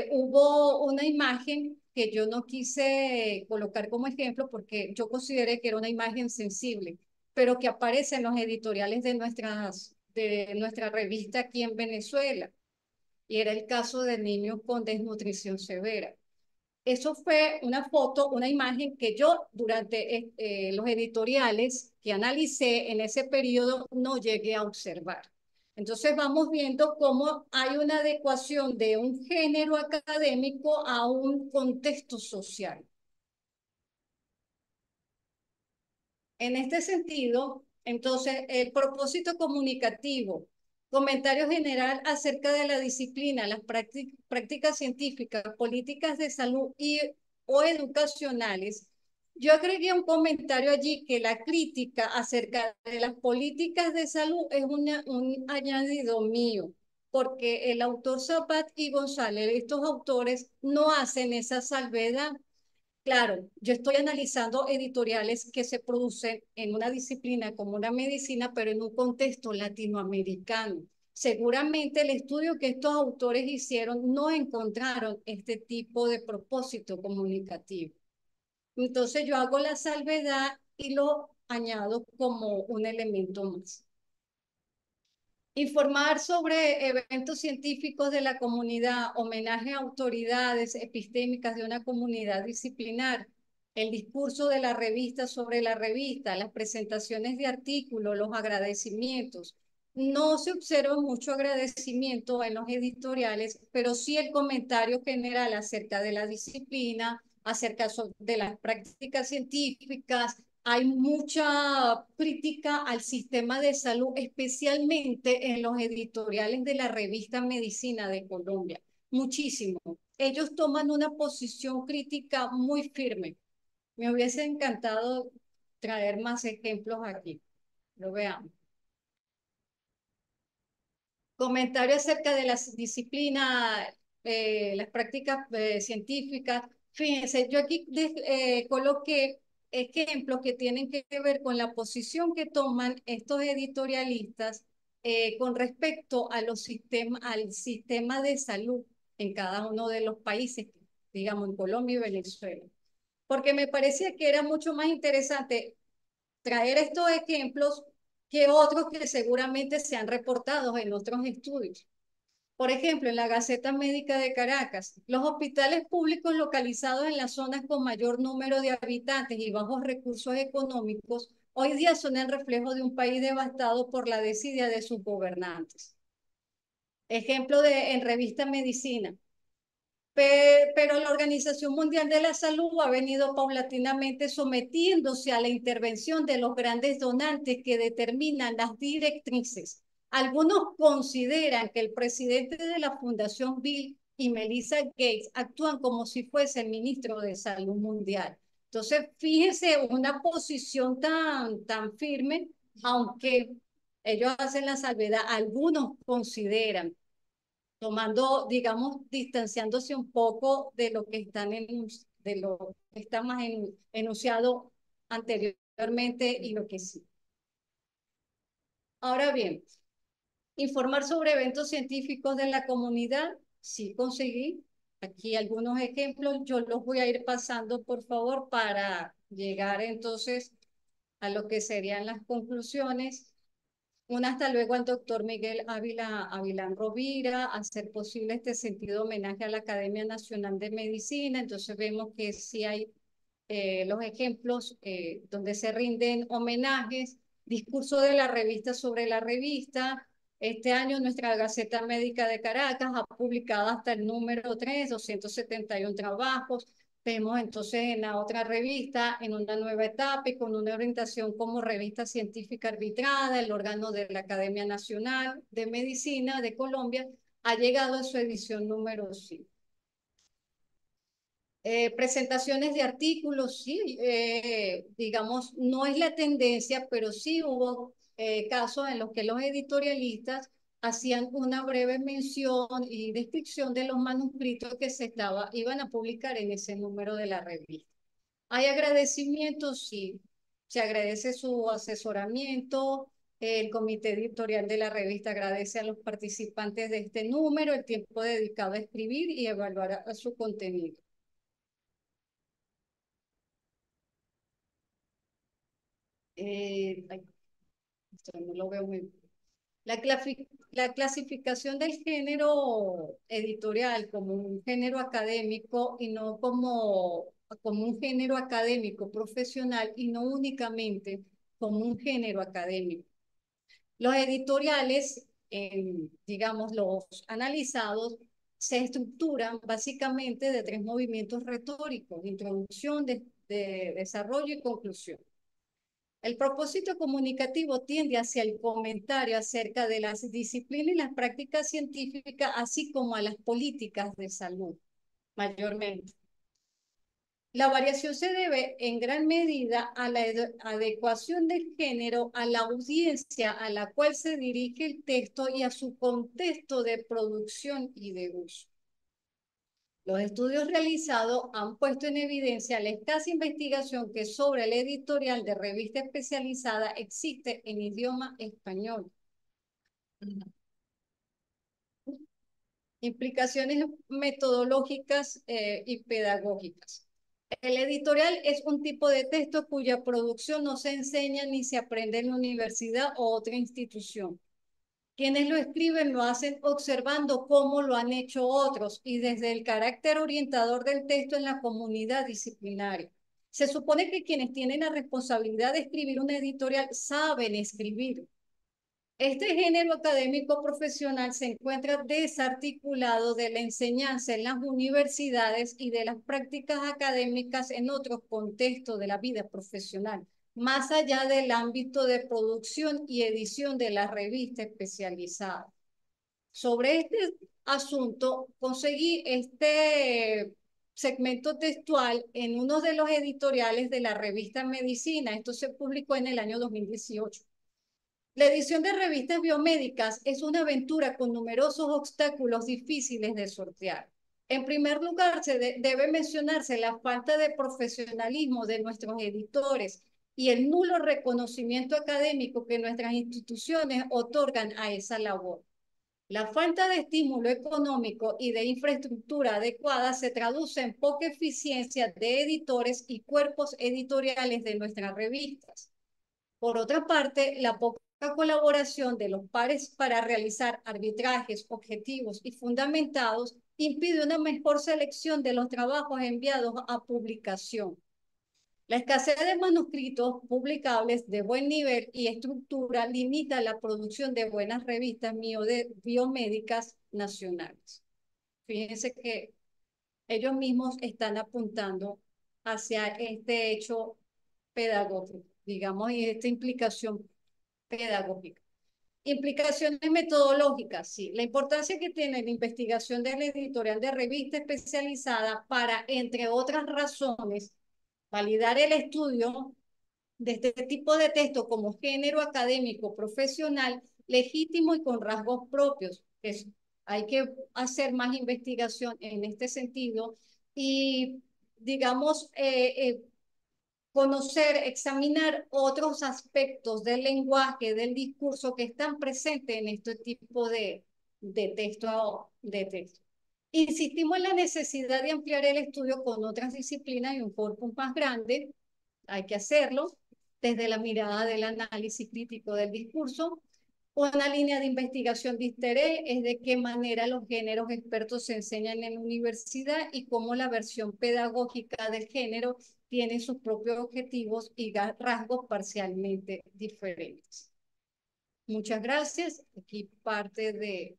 S6: Hubo una imagen que yo no quise colocar como ejemplo porque yo consideré que era una imagen sensible, pero que aparece en los editoriales de nuestra revista aquí en Venezuela. Y era el caso de niños con desnutrición severa. Eso fue una foto, una imagen que yo durante los editoriales que analicé en ese periodo no llegué a observar. Entonces vamos viendo cómo hay una adecuación de un género académico a un contexto social. En este sentido, entonces, el propósito comunicativo, comentario general acerca de la disciplina, las prácticas científicas, políticas de salud o educacionales. Yo agregué un comentario allí que la crítica acerca de las políticas de salud es un añadido mío, porque el autor Zapat y González, estos autores, no hacen esa salvedad. Claro, yo estoy analizando editoriales que se producen en una disciplina como una medicina, pero en un contexto latinoamericano. Seguramente el estudio que estos autores hicieron no encontraron este tipo de propósito comunicativo. Entonces yo hago la salvedad y lo añado como un elemento más. Informar sobre eventos científicos de la comunidad, homenaje a autoridades epistémicas de una comunidad disciplinar, el discurso de la revista sobre la revista, las presentaciones de artículos, los agradecimientos. No se observa mucho agradecimiento en los editoriales, pero sí el comentario general acerca de la disciplina, acerca de las prácticas científicas. Hay mucha crítica al sistema de salud, especialmente en los editoriales de la revista Medicina de Colombia. Muchísimo. Ellos toman una posición crítica muy firme. Me hubiese encantado traer más ejemplos aquí. Lo veamos. Comentario acerca de las disciplinas, las prácticas científicas. Fíjense, yo aquí coloqué ejemplos que tienen que ver con la posición que toman estos editorialistas con respecto a al sistema de salud en cada uno de los países, digamos en Colombia y Venezuela. Porque me parecía que era mucho más interesante traer estos ejemplos que otros que seguramente se han reportado en otros estudios. Por ejemplo, en la Gaceta Médica de Caracas, los hospitales públicos localizados en las zonas con mayor número de habitantes y bajos recursos económicos hoy día son el reflejo de un país devastado por la desidia de sus gobernantes. Ejemplo en revista Medicina. Pero la Organización Mundial de la Salud ha venido paulatinamente sometiéndose a la intervención de los grandes donantes que determinan las directrices. Algunos consideran que el presidente de la Fundación Bill y Melinda Gates actúan como si fuese el ministro de Salud Mundial. Entonces, fíjese una posición tan firme, aunque ellos hacen la salvedad, algunos consideran tomando, digamos, distanciándose un poco de lo que de lo que está más enunciado anteriormente y lo que sí. Ahora bien, informar sobre eventos científicos de la comunidad, sí conseguí. Aquí algunos ejemplos, yo los voy a ir pasando, por favor, para llegar entonces a lo que serían las conclusiones. Un hasta luego al doctor Miguel Avilán Rovira, hacer posible este sentido homenaje a la Academia Nacional de Medicina. Entonces vemos que sí hay los ejemplos donde se rinden homenajes, discurso de la revista sobre la revista. Este año nuestra Gaceta Médica de Caracas ha publicado hasta el número 3, 271 trabajos. Vemos entonces en la otra revista, en una nueva etapa y con una orientación como revista científica arbitrada, el órgano de la Academia Nacional de Medicina de Colombia ha llegado a su edición número 5. Presentaciones de artículos, sí, digamos, no es la tendencia, pero sí hubo casos en los que los editorialistas hacían una breve mención y descripción de los manuscritos que iban a publicar en ese número de la revista. Hay agradecimientos, sí, se agradece su asesoramiento, el comité editorial de la revista agradece a los participantes de este número el tiempo dedicado a escribir y evaluar a su contenido. Ay, esto no lo veo muy bien. La clasificación del género editorial como un género académico y no como un género académico profesional y no únicamente como un género académico. Los editoriales, digamos, los analizados, se estructuran básicamente de 3 movimientos retóricos: introducción, desarrollo y conclusión. El propósito comunicativo tiende hacia el comentario acerca de las disciplinas y las prácticas científicas, así como a las políticas de salud, mayormente. La variación se debe en gran medida a la adecuación del género a la audiencia a la cual se dirige el texto y a su contexto de producción y de uso. Los estudios realizados han puesto en evidencia la escasa investigación que sobre el editorial de revista especializada existe en idioma español. Implicaciones metodológicas y pedagógicas. El editorial es un tipo de texto cuya producción no se enseña ni se aprende en la universidad o otra institución. Quienes lo escriben lo hacen observando cómo lo han hecho otros y desde el carácter orientador del texto en la comunidad disciplinaria. Se supone que quienes tienen la responsabilidad de escribir una editorial saben escribir. Este género académico profesional se encuentra desarticulado de la enseñanza en las universidades y de las prácticas académicas en otros contextos de la vida profesional, más allá del ámbito de producción y edición de la revista especializada. Sobre este asunto, conseguí este segmento textual en uno de los editoriales de la revista Medicina. Esto se publicó en el año 2018. La edición de revistas biomédicas es una aventura con numerosos obstáculos difíciles de sortear. En primer lugar, debe mencionarse la falta de profesionalismo de nuestros editores y el nulo reconocimiento académico que nuestras instituciones otorgan a esa labor. La falta de estímulo económico y de infraestructura adecuada se traduce en poca eficiencia de editores y cuerpos editoriales de nuestras revistas. Por otra parte, la poca colaboración de los pares para realizar arbitrajes objetivos y fundamentados impide una mejor selección de los trabajos enviados a publicación. La escasez de manuscritos publicables de buen nivel y estructura limita la producción de buenas revistas biomédicas nacionales. Fíjense que ellos mismos están apuntando hacia este hecho pedagógico, digamos, y esta implicación pedagógica. Implicaciones metodológicas, sí. La importancia que tiene la investigación de la editorial de revista especializada para, entre otras razones, validar el estudio de este tipo de texto como género académico profesional legítimo y con rasgos propios. Hay que hacer más investigación en este sentido y, digamos, conocer, examinar otros aspectos del lenguaje, del discurso que están presentes en este tipo de texto. Insistimos en la necesidad de ampliar el estudio con otras disciplinas y un corpus más grande. Hay que hacerlo desde la mirada del análisis crítico del discurso. Una línea de investigación de interés es de qué manera los géneros expertos se enseñan en la universidad y cómo la versión pedagógica del género tiene sus propios objetivos y rasgos parcialmente diferentes. Muchas gracias. Aquí parte de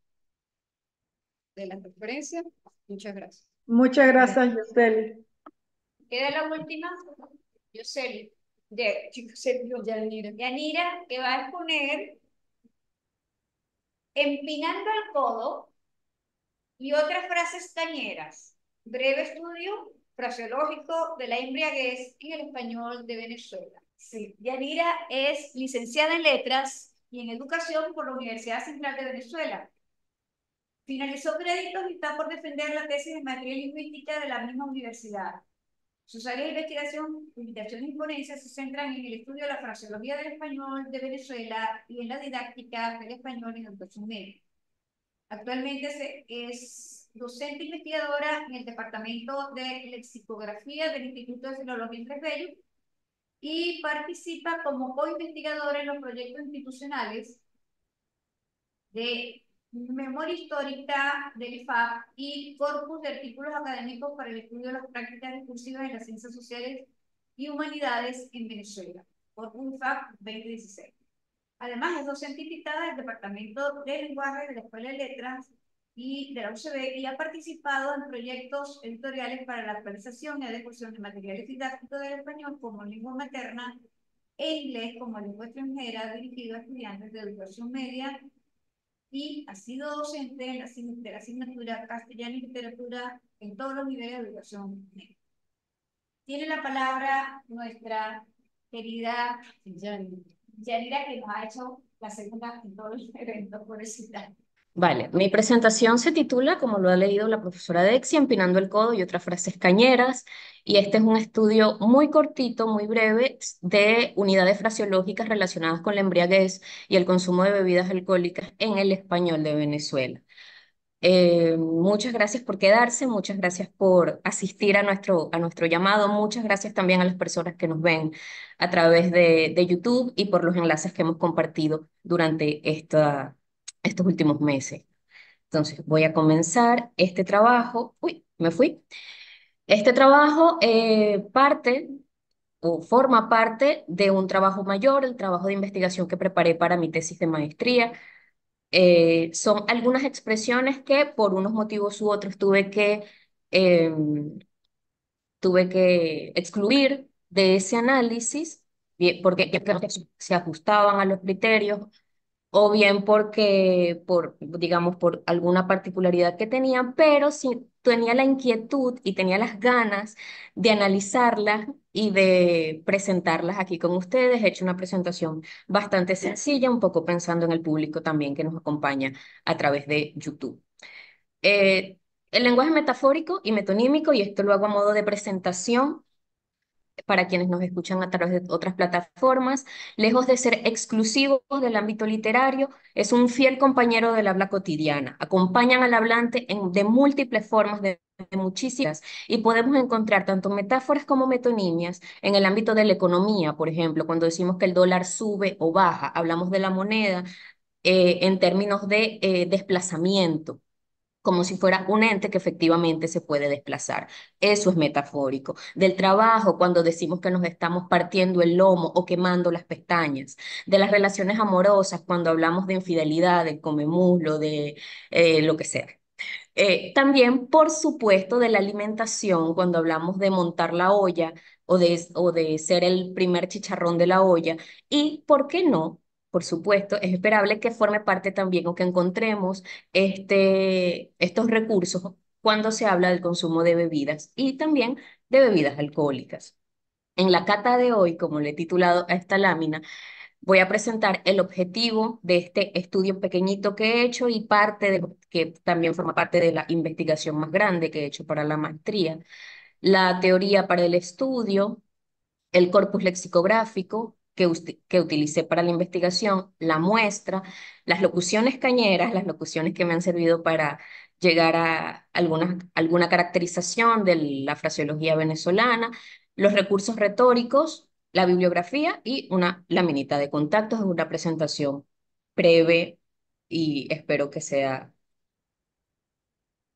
S6: la referencia. Muchas gracias.
S7: Muchas gracias, Yoseli.
S1: Queda la última, Yoseli, Yanira, que va a exponer Empinando el codo y otras frases cañeras. Breve estudio fraseológico de la embriaguez en el español de Venezuela. Sí, Yanira es licenciada en Letras y en Educación por la Universidad Central de Venezuela. Finalizó créditos y está por defender la tesis de maestría lingüística de la misma universidad. Sus áreas de investigación, publicaciones y ponencias se centran en el estudio de la fraseología del español de Venezuela y en la didáctica del español en educación media. Actualmente es docente investigadora en el Departamento de Lexicografía del Instituto de Filología Andrés Bello y participa como co-investigadora en los proyectos institucionales de Memoria Histórica del IFAP y Corpus de Artículos Académicos para el Estudio de las Prácticas Discursivas en las Ciencias Sociales y Humanidades en Venezuela, Corpus IFAP 2016. Además, es docente invitada del Departamento de Lenguaje de la Escuela de Letras y de la UCB y ha participado en proyectos editoriales para la actualización y adecuación de materiales didácticos del español como lengua materna e inglés como lengua extranjera dirigido a estudiantes de educación media y ha sido docente en de la asignatura castellano y literatura en todos los niveles de educación media. Tiene la palabra nuestra querida Yanira, que nos ha hecho la segunda en todos los eventos por el citar.
S8: Vale, mi presentación se titula, como lo ha leído la profesora Dexia, Empinando el codo y otras frases cañeras, y este es un estudio muy cortito, muy breve, de unidades fraseológicas relacionadas con la embriaguez y el consumo de bebidas alcohólicas en el español de Venezuela. Muchas gracias por quedarse, muchas gracias por asistir a nuestro llamado, muchas gracias también a las personas que nos ven a través de YouTube y por los enlaces que hemos compartido durante esta estos últimos meses. Entonces, voy a comenzar este trabajo. Uy, me fui. Este trabajo parte o forma parte de un trabajo mayor, el trabajo de investigación que preparé para mi tesis de maestría. Son algunas expresiones que por unos motivos u otros em, tuve que excluir de ese análisis, bien, porque creo que se ajustaban a los criterios o bien porque, digamos, por alguna particularidad que tenían, pero sí tenía la inquietud y tenía las ganas de analizarlas y de presentarlas aquí con ustedes. He hecho una presentación bastante sencilla, un poco pensando en el público también que nos acompaña a través de YouTube. Eh, el lenguaje metafórico y metonímico, y esto lo hago a modo de presentación, para quienes nos escuchan a través de otras plataformas, lejos de ser exclusivos del ámbito literario, es un fiel compañero del habla cotidiana. Acompañan al hablante de múltiples formas, de muchísimas, y podemos encontrar tanto metáforas como metonimias en el ámbito de la economía, por ejemplo, cuando decimos que el dólar sube o baja, hablamos de la moneda en términos de desplazamiento, como si fuera un ente que efectivamente se puede desplazar. Eso es metafórico. Del trabajo, cuando decimos que nos estamos partiendo el lomo o quemando las pestañas. De las relaciones amorosas, cuando hablamos de infidelidad, de comemuslo, de lo que sea. También, por supuesto, de la alimentación, cuando hablamos de montar la olla o de ser el primer chicharrón de la olla. Y, ¿por qué no? Por supuesto, es esperable que forme parte también o que encontremos estos recursos cuando se habla del consumo de bebidas y también de bebidas alcohólicas. En la cata de hoy, como le he titulado a esta lámina, voy a presentar el objetivo de este estudio pequeñito que he hecho y parte de que también forma parte de la investigación más grande que he hecho para la maestría, la teoría para el estudio, el corpus lexicográfico que utilicé para la investigación, la muestra, las locuciones cañeras, las locuciones que me han servido para llegar a alguna caracterización de la fraseología venezolana, los recursos retóricos, la bibliografía y una laminita de contactos, una presentación breve y espero que sea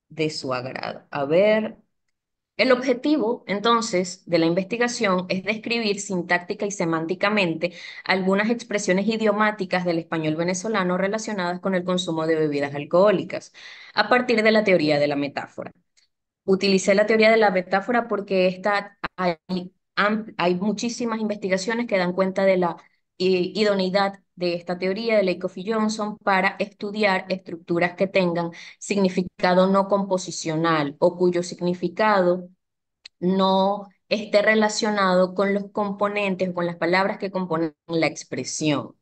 S8: de su agrado. A ver. El objetivo, entonces, de la investigación es describir sintáctica y semánticamente algunas expresiones idiomáticas del español venezolano relacionadas con el consumo de bebidas alcohólicas, a partir de la teoría de la metáfora. Utilicé la teoría de la metáfora porque hay muchísimas investigaciones que dan cuenta de la idoneidad de esta teoría de Lakoff y Johnson para estudiar estructuras que tengan significado no composicional o cuyo significado no esté relacionado con los componentes o con las palabras que componen la expresión.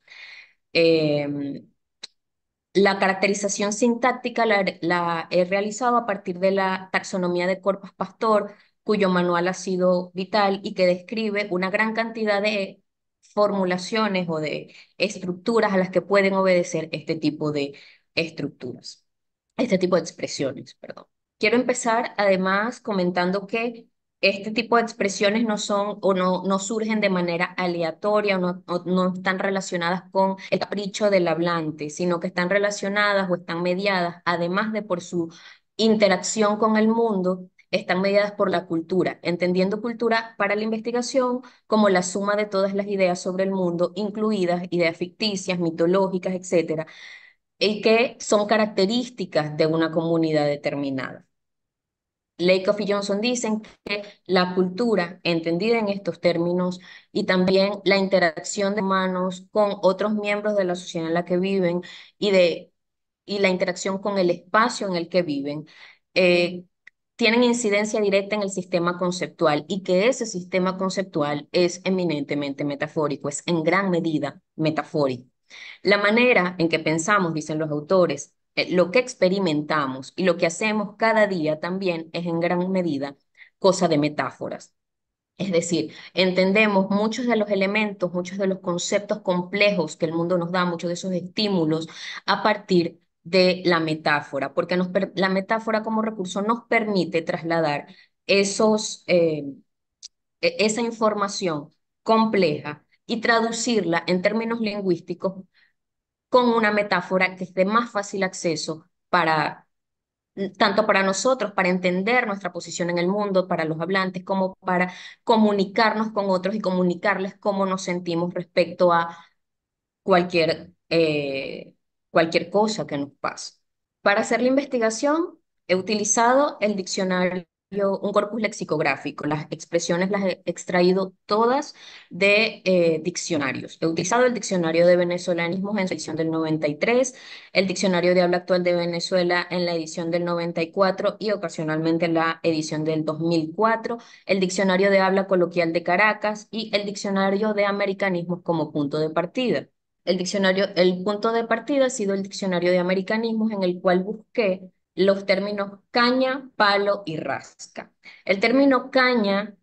S8: Eh, la caracterización sintáctica la he realizado a partir de la taxonomía de Corpus Pastor, cuyo manual ha sido vital y que describe una gran cantidad de formulaciones o de estructuras a las que pueden obedecer este tipo de estructuras, este tipo de expresiones, perdón. Quiero empezar además comentando que este tipo de expresiones no son o no surgen de manera aleatoria o no están relacionadas con el capricho del hablante, sino que están relacionadas o están mediadas, además de por su interacción con el mundo, están mediadas por la cultura, entendiendo cultura para la investigación como la suma de todas las ideas sobre el mundo, incluidas ideas ficticias, mitológicas, etcétera, y que son características de una comunidad determinada. Lakoff y Johnson dicen que la cultura, entendida en estos términos, y también la interacción de humanos con otros miembros de la sociedad en la que viven y la interacción con el espacio en el que viven, eh, tienen incidencia directa en el sistema conceptual y que ese sistema conceptual es eminentemente metafórico, es en gran medida metafórico. La manera en que pensamos, dicen los autores, lo que experimentamos y lo que hacemos cada día también es en gran medida cosa de metáforas. Es decir, entendemos muchos de los elementos, muchos de los conceptos complejos que el mundo nos da, muchos de esos estímulos a partir de la metáfora, porque la metáfora como recurso nos permite trasladar esa información compleja y traducirla en términos lingüísticos con una metáfora que es de más fácil acceso para tanto para nosotros, para entender nuestra posición en el mundo, para los hablantes, como para comunicarnos con otros y comunicarles cómo nos sentimos respecto a cualquier, cualquier cosa que nos pase. Para hacer la investigación, he utilizado el diccionario, un corpus lexicográfico. Las expresiones las he extraído todas de diccionarios. He utilizado el diccionario de venezolanismos en su edición del 93, el diccionario de habla actual de Venezuela en la edición del 94 y ocasionalmente en la edición del 2004, el diccionario de habla coloquial de Caracas y el diccionario de americanismos como punto de partida. El punto de partida ha sido el diccionario de americanismos en el cual busqué los términos caña, palo y rasca. El término caña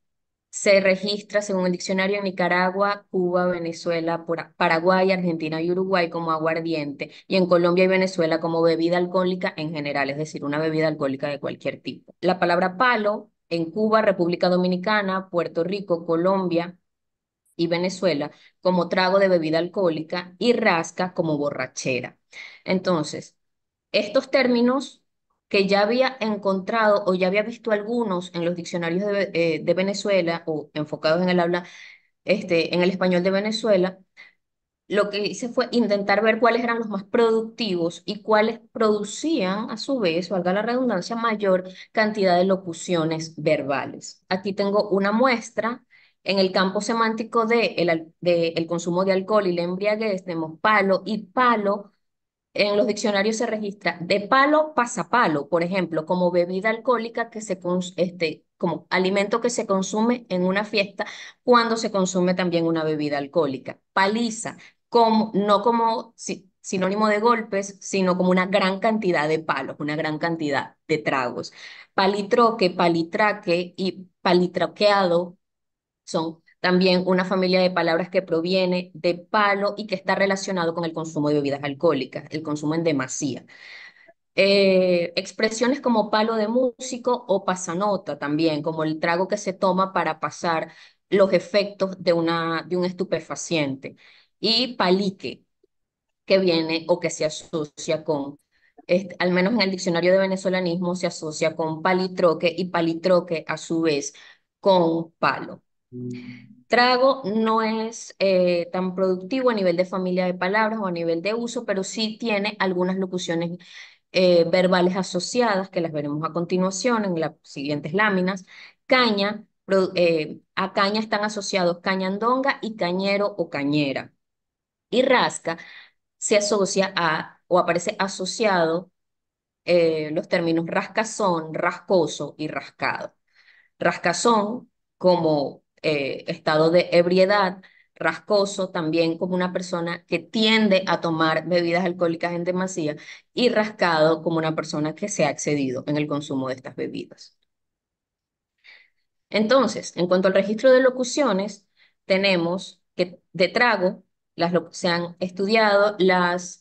S8: se registra según el diccionario en Nicaragua, Cuba, Venezuela, Paraguay, Argentina y Uruguay como aguardiente y en Colombia y Venezuela como bebida alcohólica en general, es decir, una bebida alcohólica de cualquier tipo. La palabra palo en Cuba, República Dominicana, Puerto Rico, Colombia y Venezuela como trago de bebida alcohólica y rasca como borrachera. Entonces, estos términos que ya había encontrado o ya había visto algunos en los diccionarios de Venezuela o enfocados en el habla, en el español de Venezuela, lo que hice fue intentar ver cuáles eran los más productivos y cuáles producían, a su vez, valga la redundancia, mayor cantidad de locuciones verbales. Aquí tengo una muestra. En el campo semántico de el consumo de alcohol y la embriaguez, tenemos palo y palo en los diccionarios se registra de palo pasapalo, por ejemplo, como bebida alcohólica como alimento que se consume en una fiesta cuando se consume también una bebida alcohólica. Paliza, no como sinónimo de golpes, sino como una gran cantidad de palos, una gran cantidad de tragos. Palitroque, palitraque y palitraqueado son también una familia de palabras que proviene de palo y que está relacionado con el consumo de bebidas alcohólicas, el consumo en demasía. Expresiones como palo de músico o pasanota también, como el trago que se toma para pasar los efectos de un estupefaciente. Y palique, que viene o que se asocia con, al menos en el diccionario de venezolanismo, se asocia con palitroque y palitroque a su vez con palo. Trago no es tan productivo a nivel de familia de palabras o a nivel de uso, pero sí tiene algunas locuciones verbales asociadas, que las veremos a continuación en las siguientes láminas. Caña, a caña están asociados cañandonga y cañero o cañera. Y rasca se asocia a, o aparece asociado los términos rascazón, rascoso y rascado. Rascazón como estado de ebriedad, rascoso también como una persona que tiende a tomar bebidas alcohólicas en demasía y rascado como una persona que se ha excedido en el consumo de estas bebidas. Entonces, en cuanto al registro de locuciones, tenemos que de trago, se han estudiado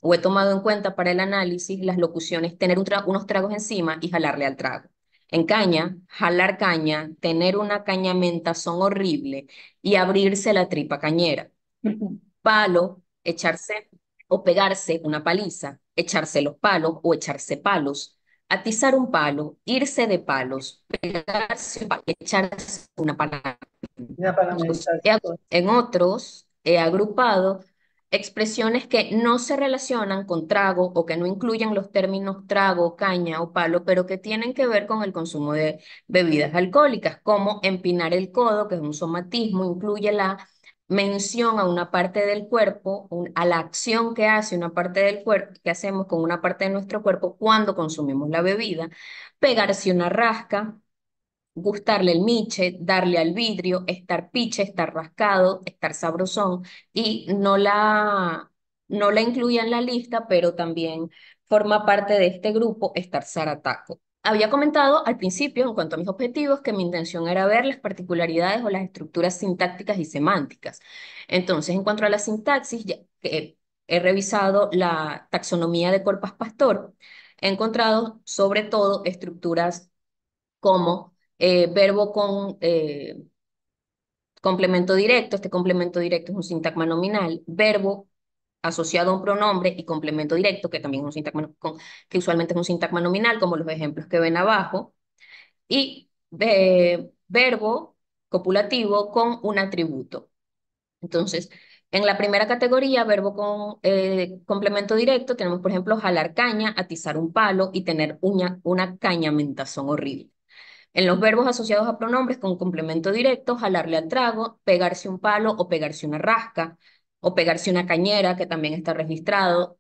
S8: o he tomado en cuenta para el análisis las locuciones, tener unos tragos encima y jalarle al trago. En caña, jalar caña, tener una cañamentazón horrible y abrirse la tripa cañera. Palo, echarse o pegarse una paliza, echarse los palos o echarse palos, atizar un palo, irse de palos, pegarse un palo, echarse una pala.
S7: Una parlamentaria.
S8: En otros he agrupado expresiones que no se relacionan con trago o que no incluyen los términos trago, caña o palo, pero que tienen que ver con el consumo de bebidas alcohólicas, como empinar el codo, que es un somatismo, incluye la mención a una parte del cuerpo, a la acción que hace una parte del cuerpo, que hacemos con una parte de nuestro cuerpo cuando consumimos la bebida, pegarse una rasca, gustarle el miche, darle al vidrio, estar piche, estar rascado, estar sabrosón, y no la incluía en la lista, pero también forma parte de este grupo estar zarataco. Había comentado al principio, en cuanto a mis objetivos, que mi intención era ver las particularidades o las estructuras sintácticas y semánticas. Entonces, en cuanto a la sintaxis, he revisado la taxonomía de Corpas Pastor, he encontrado sobre todo estructuras como verbo con complemento directo. Este complemento directo es un sintagma nominal. Verbo asociado a un pronombre y complemento directo, que también es un sintagma, que usualmente es un sintagma nominal, como los ejemplos que ven abajo, y verbo copulativo con un atributo. Entonces, en la primera categoría, verbo con complemento directo, tenemos, por ejemplo, jalar caña, atizar un palo y tener una cañamentación horrible. En los verbos asociados a pronombres con complemento directo, jalarle al trago, pegarse un palo o pegarse una rasca, o pegarse una cañera, que también está registrado,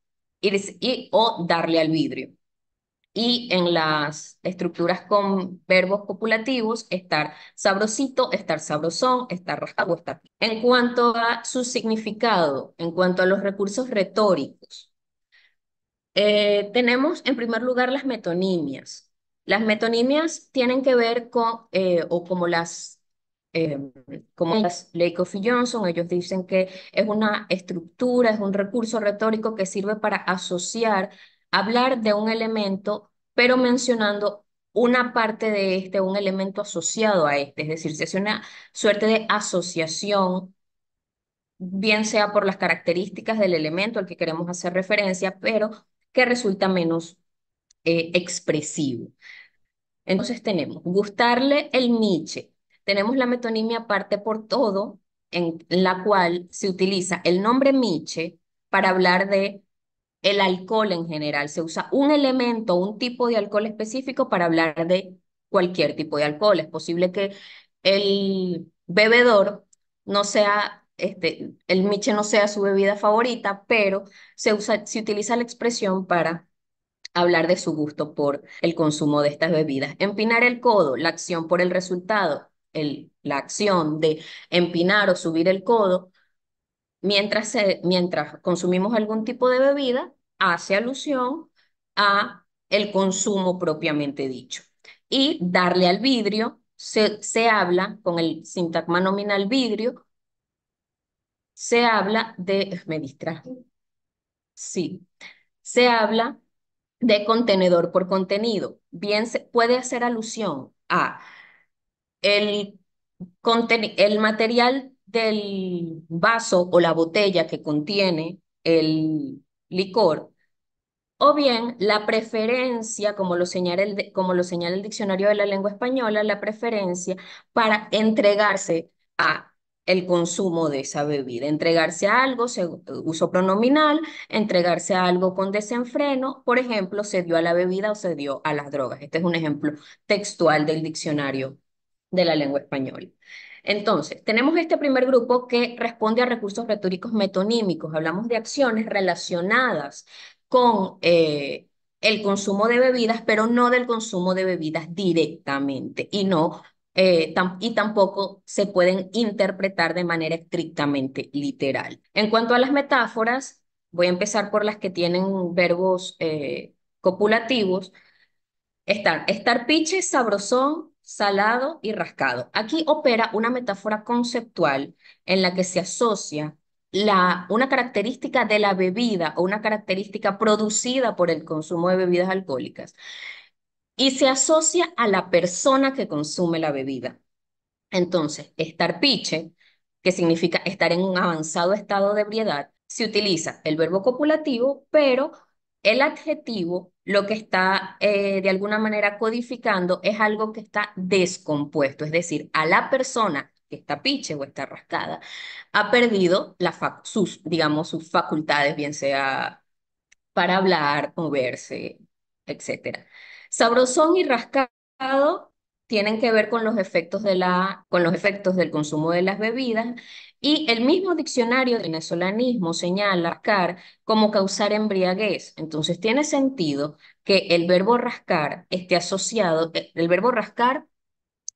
S8: o darle al vidrio. Y en las estructuras con verbos copulativos, estar sabrosito, estar sabrosón, estar rascado, estar. En cuanto a su significado, en cuanto a los recursos retóricos, tenemos en primer lugar las metonimias. Las metonimias tienen que ver con, o eh, como las Lakoff y Johnson, ellos dicen que es una estructura, es un recurso retórico que sirve para asociar, hablar de un elemento, pero mencionando una parte de este, un elemento asociado a este, es decir, se hace una suerte de asociación, bien sea por las características del elemento al que queremos hacer referencia, pero que resulta menos expresivo. Entonces tenemos gustarle el Nietzsche. Tenemos la metonimia parte por todo, en la cual se utiliza el nombre Nietzsche para hablar de el alcohol en general. Se usa un elemento, un tipo de alcohol específico para hablar de cualquier tipo de alcohol. Es posible que el bebedor no sea, el Nietzsche no sea su bebida favorita, pero se utiliza la expresión para hablar de su gusto por el consumo de estas bebidas. Empinar el codo, la acción por el resultado, la acción de empinar o subir el codo mientras consumimos algún tipo de bebida, hace alusión a el consumo propiamente dicho. Y darle al vidrio, se habla con el sintagma nominal vidrio, se habla de, me distrajo, sí, se habla de contenedor por contenido. Bien, se puede hacer alusión a el, el material del vaso o la botella que contiene el licor, o bien la preferencia, como lo señala el diccionario de la lengua española, la preferencia para entregarse a el consumo de esa bebida, entregarse a algo, uso pronominal, entregarse a algo con desenfreno, por ejemplo, se dio a la bebida o se dio a las drogas. Este es un ejemplo textual del diccionario de la lengua española. Entonces, tenemos este primer grupo que responde a recursos retóricos metonímicos. Hablamos de acciones relacionadas con el consumo de bebidas, pero no del consumo de bebidas directamente y no y tampoco se pueden interpretar de manera estrictamente literal. En cuanto a las metáforas, voy a empezar por las que tienen verbos copulativos. Estar piche, sabrosón, salado y rascado. Aquí opera una metáfora conceptual en la que se asocia una característica de la bebida o una característica producida por el consumo de bebidas alcohólicas y se asocia a la persona que consume la bebida. Entonces, estar piche, que significa estar en un avanzado estado de ebriedad, se utiliza el verbo copulativo, pero el adjetivo lo que está de alguna manera codificando es algo que está descompuesto, es decir, a la persona que está piche o está rascada, ha perdido digamos, sus facultades, bien sea para hablar, moverse, etcétera. Sabrosón y rascado tienen que ver con los efectos con los efectos del consumo de las bebidas y el mismo diccionario de venezolanismo señala rascar como causar embriaguez. Entonces tiene sentido que el verbo rascar esté asociado, el verbo rascar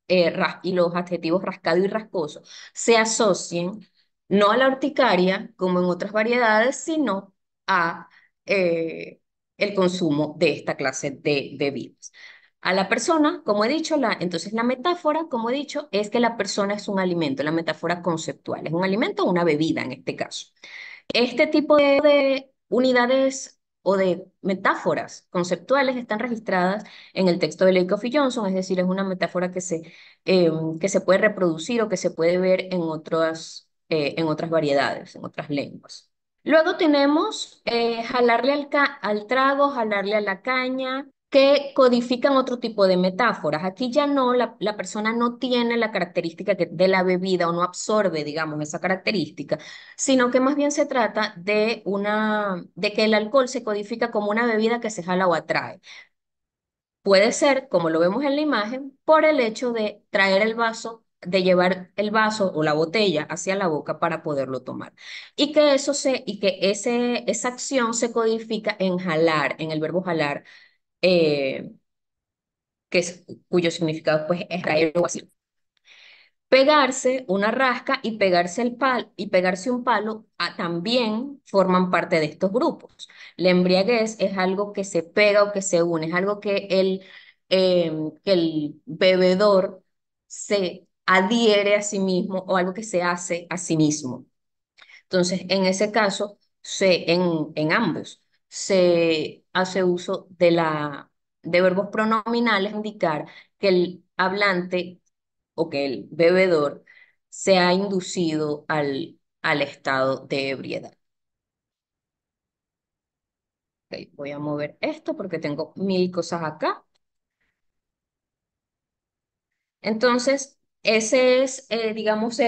S8: y los adjetivos rascado y rasposo se asocien no a la urticaria, como en otras variedades, sino a eh, el consumo de esta clase de bebidas. A la persona, como he dicho, entonces la metáfora, como he dicho, es que la persona es un alimento, la metáfora conceptual, es un alimento o una bebida en este caso. Este tipo de unidades o de metáforas conceptuales están registradas en el texto de Lakoff y Johnson, es decir, es una metáfora que se puede reproducir o que se puede ver en otras variedades, en otras lenguas. Luego tenemos jalarle al trago, jalarle a la caña, que codifican otro tipo de metáforas. Aquí ya no, la persona no tiene la característica de la bebida o no absorbe, digamos, esa característica, sino que más bien se trata de que el alcohol se codifica como una bebida que se jala o atrae. Puede ser, como lo vemos en la imagen, por el hecho de traer el vaso, de llevar el vaso o la botella hacia la boca para poderlo tomar. Esa acción se codifica en jalar, en el verbo jalar, eh, cuyo significado pues es traer o así. Pegarse una rasca y pegarse un palo también forman parte de estos grupos. La embriaguez es algo que se pega o que se une, es algo que el bebedor se adhiere a sí mismo o algo que se hace a sí mismo. Entonces, en ese caso, en ambos se hace uso de verbos pronominales, indicar que el hablante o que el bebedor se ha inducido al estado de ebriedad. Ok, voy a mover esto porque tengo mil cosas acá. Entonces, ese es, digamos,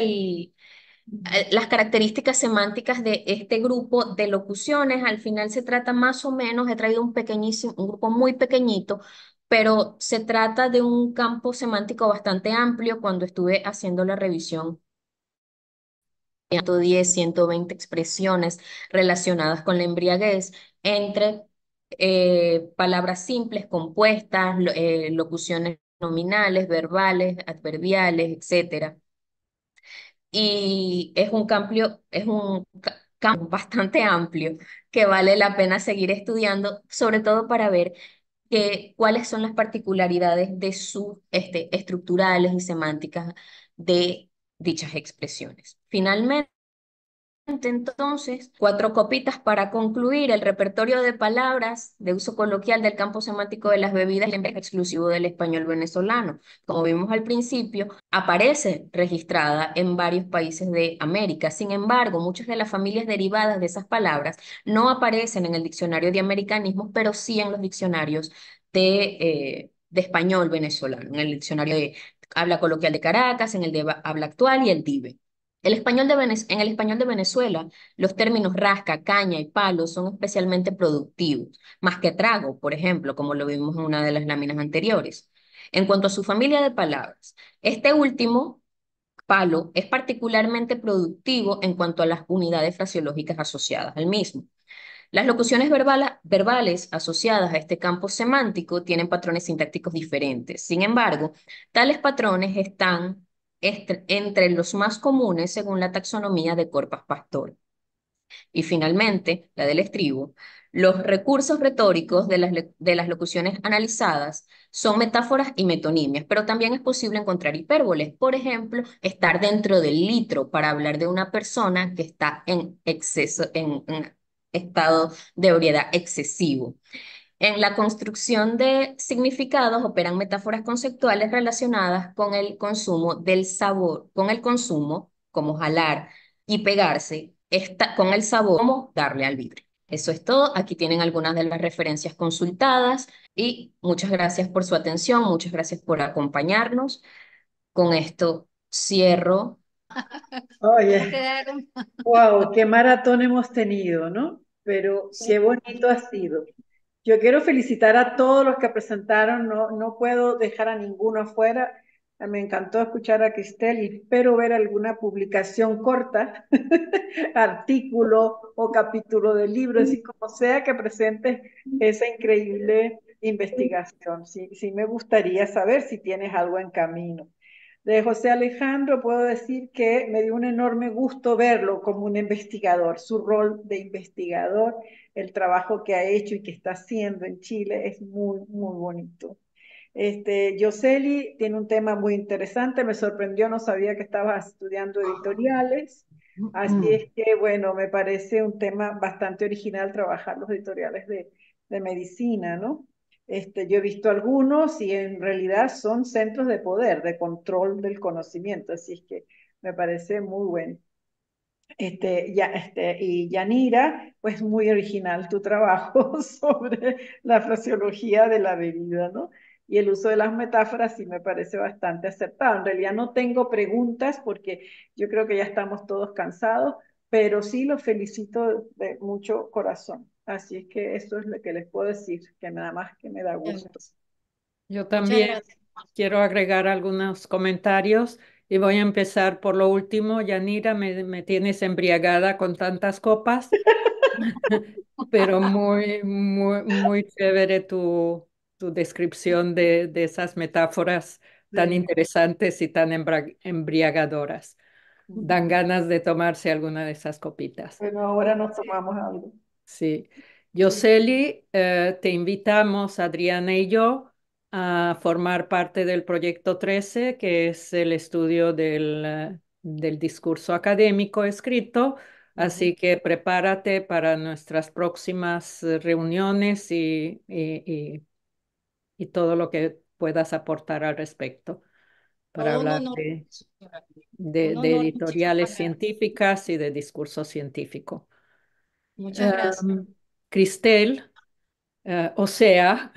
S8: las características semánticas de este grupo de locuciones. Al final se trata más o menos, he traído un grupo muy pequeñito, pero se trata de un campo semántico bastante amplio cuando estuve haciendo la revisión. 110, 120 expresiones relacionadas con la embriaguez entre palabras simples, compuestas, locuciones nominales, verbales, adverbiales, etcétera. Y es un campo bastante amplio que vale la pena seguir estudiando, sobre todo para ver cuáles son las particularidades de sus estructurales y semánticas de dichas expresiones. Finalmente, entonces, cuatro copitas para concluir. El repertorio de palabras de uso coloquial del campo semántico de las bebidas es exclusivo del español venezolano. Como vimos al principio, aparece registrada en varios países de América. Sin embargo, muchas de las familias derivadas de esas palabras no aparecen en el diccionario de americanismos, pero sí en los diccionarios de español venezolano, en el diccionario de habla coloquial de Caracas, en el de habla actual y el DIVE. En el español de Venezuela, los términos rasca, caña y palo son especialmente productivos, más que trago, por ejemplo, como lo vimos en una de las láminas anteriores. En cuanto a su familia de palabras, este último, palo, es particularmente productivo en cuanto a las unidades fraseológicas asociadas al mismo. Las locuciones verbales asociadas a este campo semántico tienen patrones sintácticos diferentes. Sin embargo, tales patrones están entre los más comunes según la taxonomía de Corpus Pastor. Y finalmente, la del estribo, los recursos retóricos de las locuciones analizadas son metáforas y metonimias, pero también es posible encontrar hipérboles. Por ejemplo, estar dentro del litro para hablar de una persona que está en exceso, en estado de ebriedad excesivo. En la construcción de significados operan metáforas conceptuales relacionadas con el consumo del sabor, con el consumo, como jalar y pegarse, con el sabor, como darle al vidrio. Eso es todo. Aquí tienen algunas de las referencias consultadas y muchas gracias por su atención, muchas gracias por acompañarnos. Con esto cierro.
S6: ¿Cómo
S7: Oye,
S6: quedaron?
S7: wow, qué maratón hemos tenido, ¿no? Pero qué bonito ha sido. Yo quiero felicitar a todos los que presentaron, no puedo dejar a ninguno afuera. Me encantó escuchar a Cristel y espero ver alguna publicación corta, artículo o capítulo del libro, así como sea que presentes esa increíble investigación. Sí, sí me gustaría saber si tienes algo en camino. De José Alejandro puedo decir que me dio un enorme gusto verlo como un investigador, su rol de investigador, el trabajo que ha hecho y que está haciendo en Chile es muy, muy bonito. Yoseli tiene un tema muy interesante, me sorprendió, no sabía que estabas estudiando editoriales, así es que, bueno, me parece un tema bastante original trabajar los editoriales de medicina, ¿no? Yo he visto algunos y en realidad son centros de poder, de control del conocimiento, así es que me parece muy bueno. Y Yanira, pues muy original tu trabajo sobre la fraseología de la bebida, ¿no? Y el uso de las metáforas sí me parece bastante acertado. En realidad no tengo preguntas porque yo creo que ya estamos todos cansados, pero sí los felicito de mucho corazón. Así es que eso es lo que les puedo decir, que nada más que me da gusto.
S9: Yo
S6: Muchas
S9: también
S6: gracias.
S9: quiero agregar algunos comentarios y voy a empezar por lo último. Yanira, me tienes embriagada con tantas copas, pero muy chévere tu descripción de esas metáforas tan
S7: Sí.
S9: interesantes y tan embriagadoras. Dan ganas de tomarse alguna de esas copitas.
S7: Bueno, ahora nos tomamos algo.
S9: Sí. Yoseli, te invitamos, Adriana y yo, a formar parte del proyecto 13, que es el estudio del discurso académico escrito. Así que prepárate para nuestras próximas reuniones y todo lo que puedas aportar al respecto para
S6: Todo un
S9: hablar
S6: honor, profesora. Un
S9: de
S6: honor,
S9: editoriales
S6: muchísimas gracias.
S9: científicas y de discurso científico.
S6: Muchas gracias.
S9: Cristel, o sea,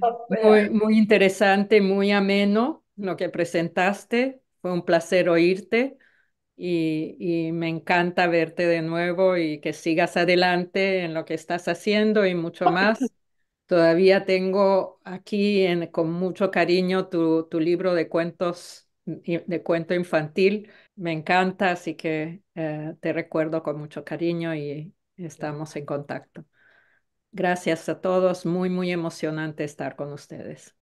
S7: O sea,
S9: muy interesante, muy ameno lo que presentaste. Fue un placer oírte y me encanta verte de nuevo y que sigas adelante en lo que estás haciendo y mucho más. Todavía tengo aquí con mucho cariño tu libro de cuentos, de cuento infantil. Me encanta, así que te recuerdo con mucho cariño y estamos en contacto. Gracias a todos, muy emocionante estar con ustedes.